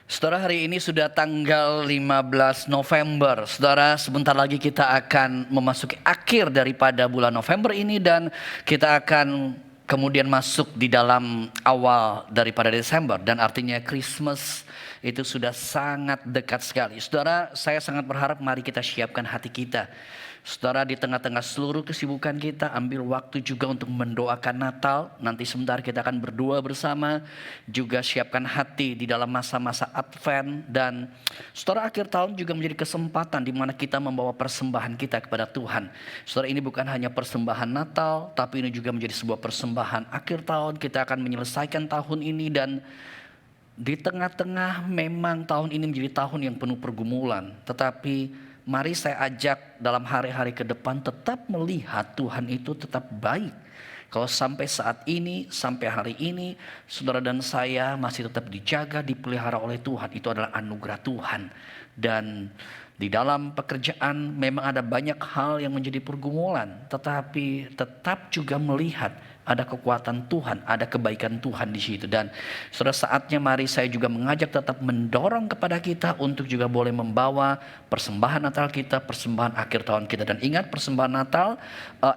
Saudara, hari ini sudah tanggal 15 November. Saudara, sebentar lagi kita akan memasuki akhir daripada bulan November ini dan kita akan kemudian masuk di dalam awal daripada Desember, dan artinya Christmas itu sudah sangat dekat sekali. Saudara, saya sangat berharap mari kita siapkan hati kita Saudara, di tengah-tengah seluruh kesibukan kita, ambil waktu juga untuk mendoakan Natal. Nanti sebentar kita akan berdoa bersama. Juga siapkan hati di dalam masa-masa Advent. Dan saudara, akhir tahun juga menjadi kesempatan di mana kita membawa persembahan kita kepada Tuhan. Saudara, ini bukan hanya persembahan Natal, tapi ini juga menjadi sebuah persembahan akhir tahun. Kita akan menyelesaikan tahun ini, dan di tengah-tengah memang tahun ini menjadi tahun yang penuh pergumulan. Tetapi mari saya ajak dalam hari-hari ke depan tetap melihat Tuhan itu tetap baik. Kalau sampai saat ini, sampai hari ini, saudara dan saya masih tetap dijaga, dipelihara oleh Tuhan, itu adalah anugerah Tuhan. Dan di dalam pekerjaan memang ada banyak hal yang menjadi pergumulan, tetapi tetap juga melihat ada kekuatan Tuhan, ada kebaikan Tuhan di situ. Dan saudara, saatnya mari saya juga mengajak tetap mendorong kepada kita untuk juga boleh membawa persembahan Natal kita, persembahan akhir tahun kita. Dan ingat, persembahan Natal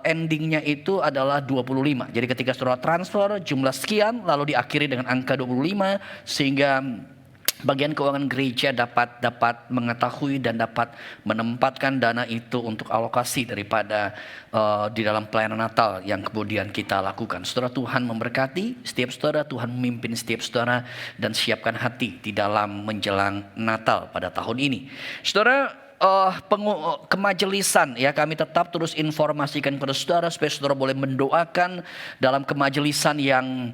endingnya itu adalah 25. Jadi ketika saudara transfer jumlah sekian lalu diakhiri dengan angka 25, sehingga bagian keuangan gereja dapat mengetahui dan dapat menempatkan dana itu untuk alokasi daripada di dalam pelayanan Natal yang kemudian kita lakukan. Saudara, Tuhan memberkati setiap saudara, Tuhan memimpin setiap saudara, dan siapkan hati di dalam menjelang Natal pada tahun ini. Saudara, kemajelisan ya, kami tetap terus informasikan kepada saudara supaya saudara boleh mendoakan dalam kemajelisan yang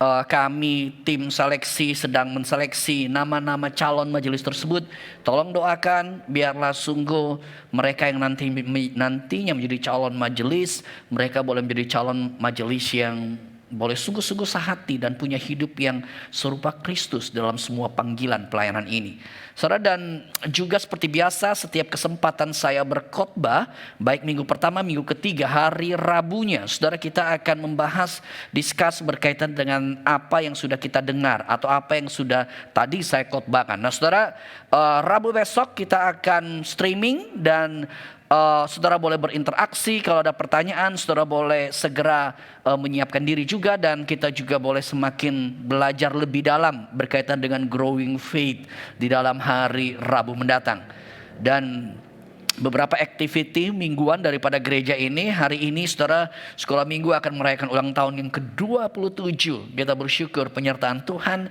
kami tim seleksi sedang menseleksi nama-nama calon majelis tersebut. Tolong doakan biarlah sungguh mereka yang nantinya menjadi calon majelis, mereka boleh menjadi calon majelis yang boleh sungguh-sungguh sehati dan punya hidup yang serupa Kristus dalam semua panggilan pelayanan ini. Saudara, dan juga seperti biasa setiap kesempatan saya berkhotbah, baik minggu pertama, minggu ketiga, hari Rabunya, saudara, kita akan membahas, discuss berkaitan dengan apa yang sudah kita dengar atau apa yang sudah tadi saya khotbahkan. Nah saudara, Rabu besok kita akan streaming, dan saudara boleh berinteraksi. Kalau ada pertanyaan, saudara boleh segera menyiapkan diri juga, dan kita juga boleh semakin belajar lebih dalam berkaitan dengan growing faith di dalam hari Rabu mendatang. Dan beberapa activity mingguan daripada gereja ini. Hari ini saudara, sekolah minggu akan merayakan ulang tahun yang ke-27. Kita bersyukur penyertaan Tuhan.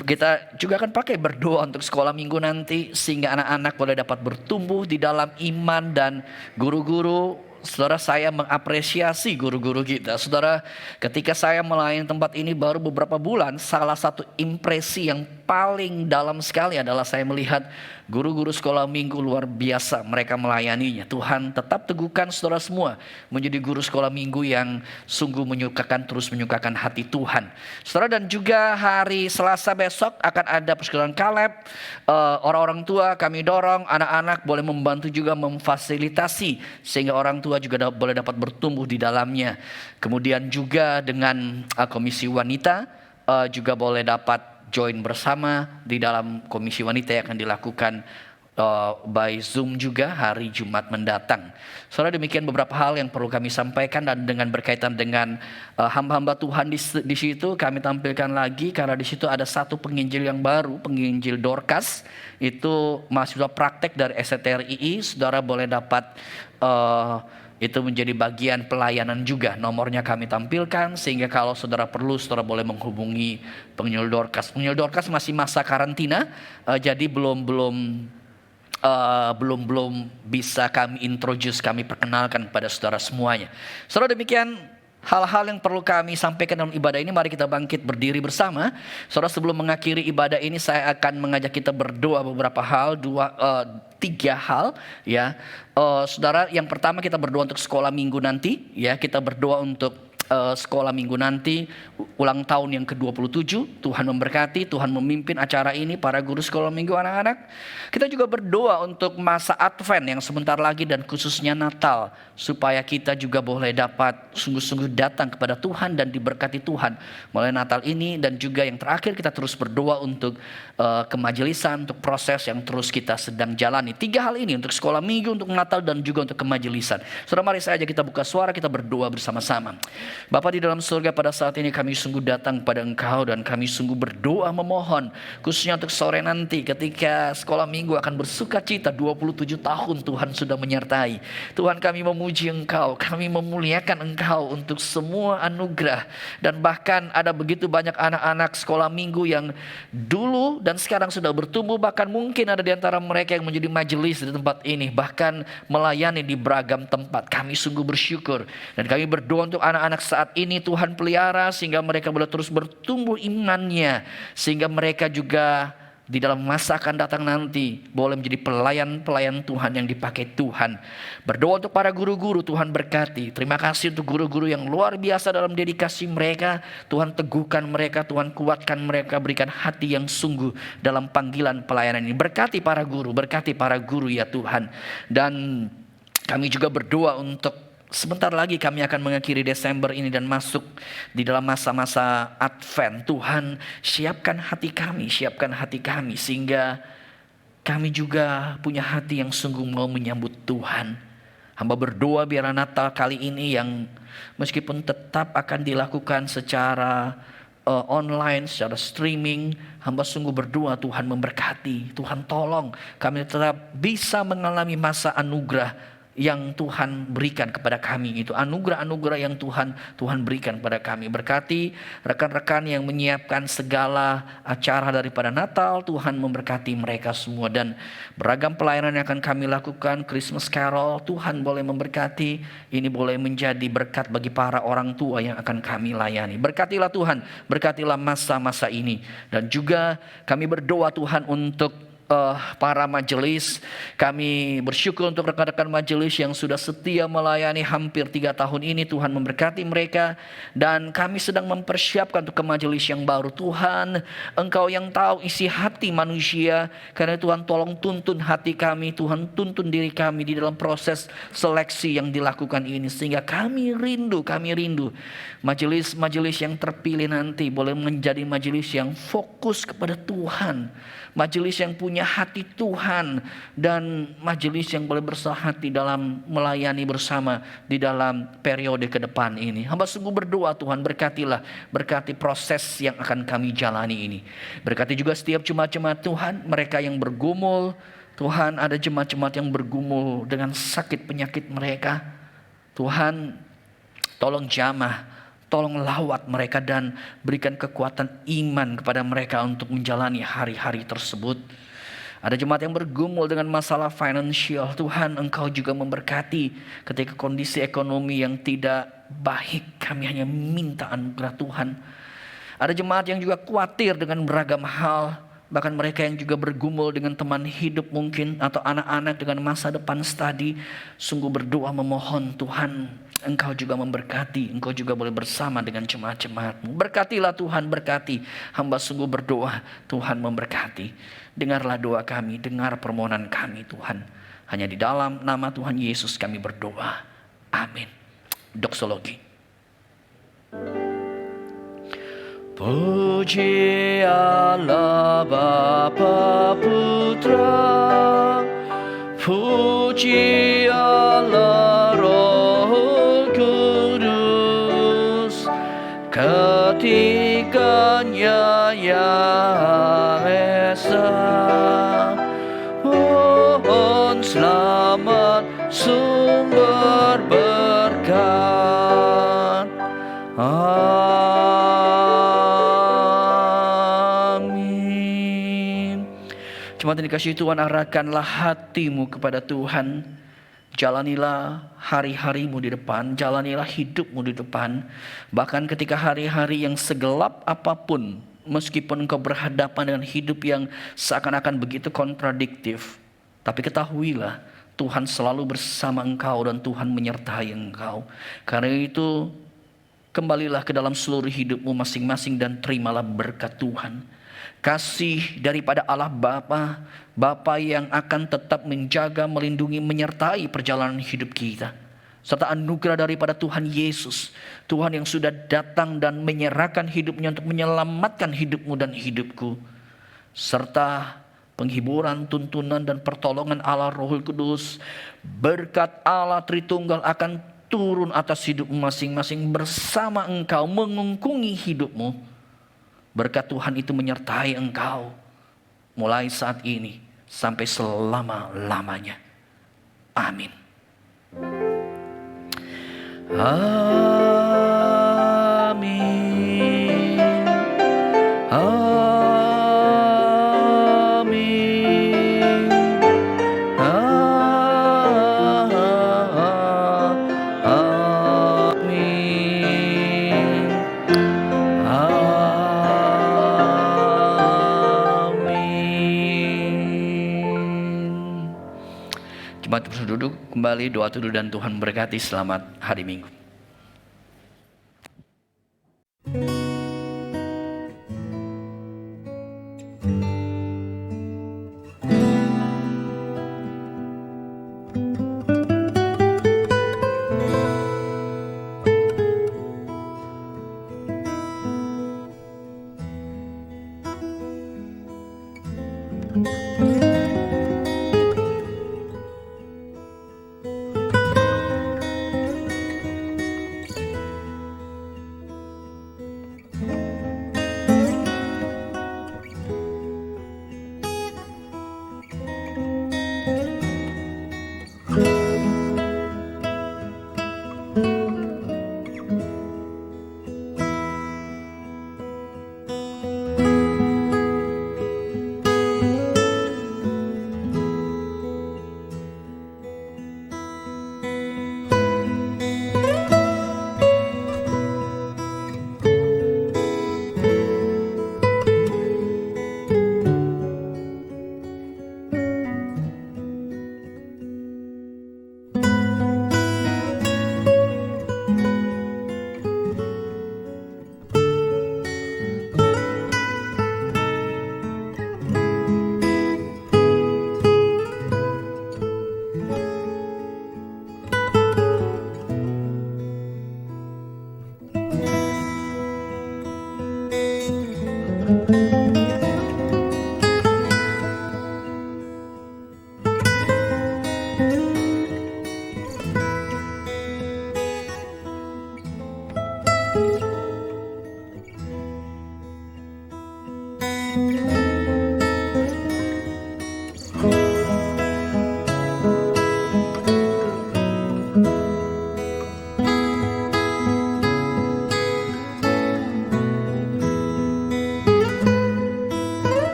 Kita juga akan pakai berdoa untuk sekolah minggu nanti, sehingga anak-anak boleh dapat bertumbuh di dalam iman. Dan guru-guru, saudara, saya mengapresiasi guru-guru kita. Saudara, ketika saya melayani tempat ini baru beberapa bulan, salah satu impresi yang paling dalam sekali adalah saya melihat guru-guru sekolah minggu luar biasa mereka melayaninya. Tuhan tetap teguhkan saudara semua menjadi guru sekolah minggu yang sungguh terus menyukakan hati Tuhan. Saudara, dan juga hari Selasa besok akan ada persekutuan Kaleb. Orang-orang tua kami dorong anak-anak boleh membantu juga memfasilitasi, sehingga orang tua juga boleh dapat bertumbuh di dalamnya. Kemudian juga dengan komisi wanita juga boleh dapat join bersama di dalam komisi wanita yang akan dilakukan by Zoom juga hari Jumat mendatang. Saudara, demikian beberapa hal yang perlu kami sampaikan, dan dengan berkaitan dengan hamba-hamba Tuhan di situ kami tampilkan lagi, karena di situ ada satu penginjil yang baru, penginjil Dorcas. Itu mahasiswa praktek dari STRII. Saudara boleh dapat itu menjadi bagian pelayanan juga. Nomornya kami tampilkan, sehingga kalau saudara perlu, saudara boleh menghubungi penginjil Dorcas. Penginjil Dorcas masih masa karantina, jadi belum bisa kami introduce, kami perkenalkan kepada saudara semuanya. Saudara, demikian hal-hal yang perlu kami sampaikan dalam ibadah ini. Mari kita bangkit berdiri bersama. Saudara, sebelum mengakhiri ibadah ini, saya akan mengajak kita berdoa beberapa hal, tiga hal ya. Saudara, yang pertama kita berdoa untuk sekolah minggu nanti ya. Kita berdoa untuk sekolah minggu nanti, ulang tahun yang ke-27. Tuhan memberkati, Tuhan memimpin acara ini, para guru sekolah minggu anak-anak. Kita juga berdoa untuk masa Advent yang sebentar lagi, dan khususnya Natal, supaya kita juga boleh dapat sungguh-sungguh datang kepada Tuhan dan diberkati Tuhan melalui Natal ini. Dan juga yang terakhir, kita terus berdoa untuk kemajelisan, untuk proses yang terus kita sedang jalani. Tiga hal ini, untuk sekolah minggu, untuk Natal, dan juga untuk kemajelisan. Saudara, mari saja kita buka suara, kita berdoa bersama-sama. Bapa di dalam surga, pada saat ini kami sungguh datang pada Engkau dan kami sungguh berdoa memohon khususnya untuk sore nanti ketika sekolah minggu akan bersuka cita 27 tahun Tuhan sudah menyertai. Tuhan, kami memuji Engkau, kami memuliakan Engkau untuk semua anugerah. Dan bahkan ada begitu banyak anak-anak sekolah minggu yang dulu dan sekarang sudah bertumbuh, bahkan mungkin ada di antara mereka yang menjadi majelis di tempat ini, bahkan melayani di beragam tempat. Kami sungguh bersyukur dan kami berdoa untuk anak-anak saat ini Tuhan pelihara sehingga mereka boleh terus bertumbuh imannya, sehingga mereka juga di dalam masa akan datang nanti boleh menjadi pelayan-pelayan Tuhan yang dipakai Tuhan. Berdoa untuk para guru-guru, Tuhan berkati. Terima kasih untuk guru-guru yang luar biasa dalam dedikasi mereka. Tuhan teguhkan mereka, Tuhan kuatkan mereka, berikan hati yang sungguh dalam panggilan pelayanan ini. Berkati para guru ya Tuhan. Dan kami juga berdoa untuk sebentar lagi kami akan mengakhiri Desember ini dan masuk di dalam masa-masa Advent. Tuhan, siapkan hati kami sehingga kami juga punya hati yang sungguh mau menyambut Tuhan. Hamba berdoa biar Natal kali ini yang meskipun tetap akan dilakukan secara online, secara streaming, hamba sungguh berdoa Tuhan memberkati. Tuhan tolong kami tetap bisa mengalami masa anugerah yang Tuhan berikan kepada kami, itu anugerah-anugerah yang Tuhan berikan kepada kami. Berkati rekan-rekan yang menyiapkan segala acara daripada Natal, Tuhan memberkati mereka semua. Dan beragam pelayanan yang akan kami lakukan, Christmas Carol, Tuhan boleh memberkati. Ini boleh menjadi berkat bagi para orang tua yang akan kami layani. Berkatilah Tuhan, berkatilah masa-masa ini. Dan juga kami berdoa Tuhan untuk para majelis. Kami bersyukur untuk rekan-rekan majelis yang sudah setia melayani hampir 3 tahun ini. Tuhan memberkati mereka. Dan kami sedang mempersiapkan untuk ke majelis yang baru. Tuhan, Engkau yang tahu isi hati manusia. Karena Tuhan tolong tuntun hati kami. Tuhan tuntun diri kami di dalam proses seleksi yang dilakukan ini. Sehingga kami rindu majelis-majelis yang terpilih nanti boleh menjadi majelis yang fokus kepada Tuhan. Majelis yang punya hati Tuhan, dan majelis yang boleh bersahati dalam melayani bersama di dalam periode ke depan ini. Hamba sungguh berdoa Tuhan, berkati proses yang akan kami jalani ini. Berkati juga setiap jemaat-jemaat Tuhan, mereka yang bergumul. Tuhan, ada jemaat-jemaat yang bergumul dengan sakit penyakit mereka. Tuhan, tolong jamah, tolong lawat mereka dan berikan kekuatan iman kepada mereka untuk menjalani hari-hari tersebut. Ada jemaat yang bergumul dengan masalah finansial. Tuhan, Engkau juga memberkati ketika kondisi ekonomi yang tidak baik. Kami hanya minta anugerah Tuhan. Ada jemaat yang juga khawatir dengan beragam hal. Bahkan mereka yang juga bergumul dengan teman hidup mungkin, atau anak-anak dengan masa depan studi. Sungguh berdoa memohon Tuhan, Engkau juga memberkati. Engkau juga boleh bersama dengan jemaat-jemaat-Mu. Berkatilah Tuhan, berkati. Hamba sungguh berdoa Tuhan memberkati. Dengarlah doa kami, dengar permohonan kami Tuhan. Hanya di dalam nama Tuhan Yesus kami berdoa. Amin. Doksologi. Puji Allah Bapa Putra, puji Allah Roh Kudus, ketiganya yang esa. Mohon selamat sumber berkat. Jemaat yang dikasihi Tuhan, arahkanlah hatimu kepada Tuhan. Jalanilah hari-harimu di depan, jalanilah hidupmu di depan. Bahkan ketika hari-hari yang segelap apapun, meskipun engkau berhadapan dengan hidup yang seakan-akan begitu kontradiktif, tapi ketahuilah Tuhan selalu bersama engkau dan Tuhan menyertai engkau. Karena itu, kembalilah ke dalam seluruh hidupmu masing-masing dan terimalah berkat Tuhan. Kasih daripada Allah Bapa yang akan tetap menjaga, melindungi, menyertai perjalanan hidup kita. Serta anugerah daripada Tuhan Yesus, Tuhan yang sudah datang dan menyerahkan hidupnya untuk menyelamatkan hidupmu dan hidupku. Serta penghiburan, tuntunan dan pertolongan Allah Roh Kudus, berkat Allah Tritunggal akan turun atas hidup masing-masing bersama engkau, mengungkungi hidupmu. Berkat Tuhan itu menyertai engkau mulai saat ini sampai selama-lamanya. Amin. Amin. Amin. Jemaat terus duduk kembali, doa tuduh dan Tuhan berkati. Selamat hari Minggu. Thank you.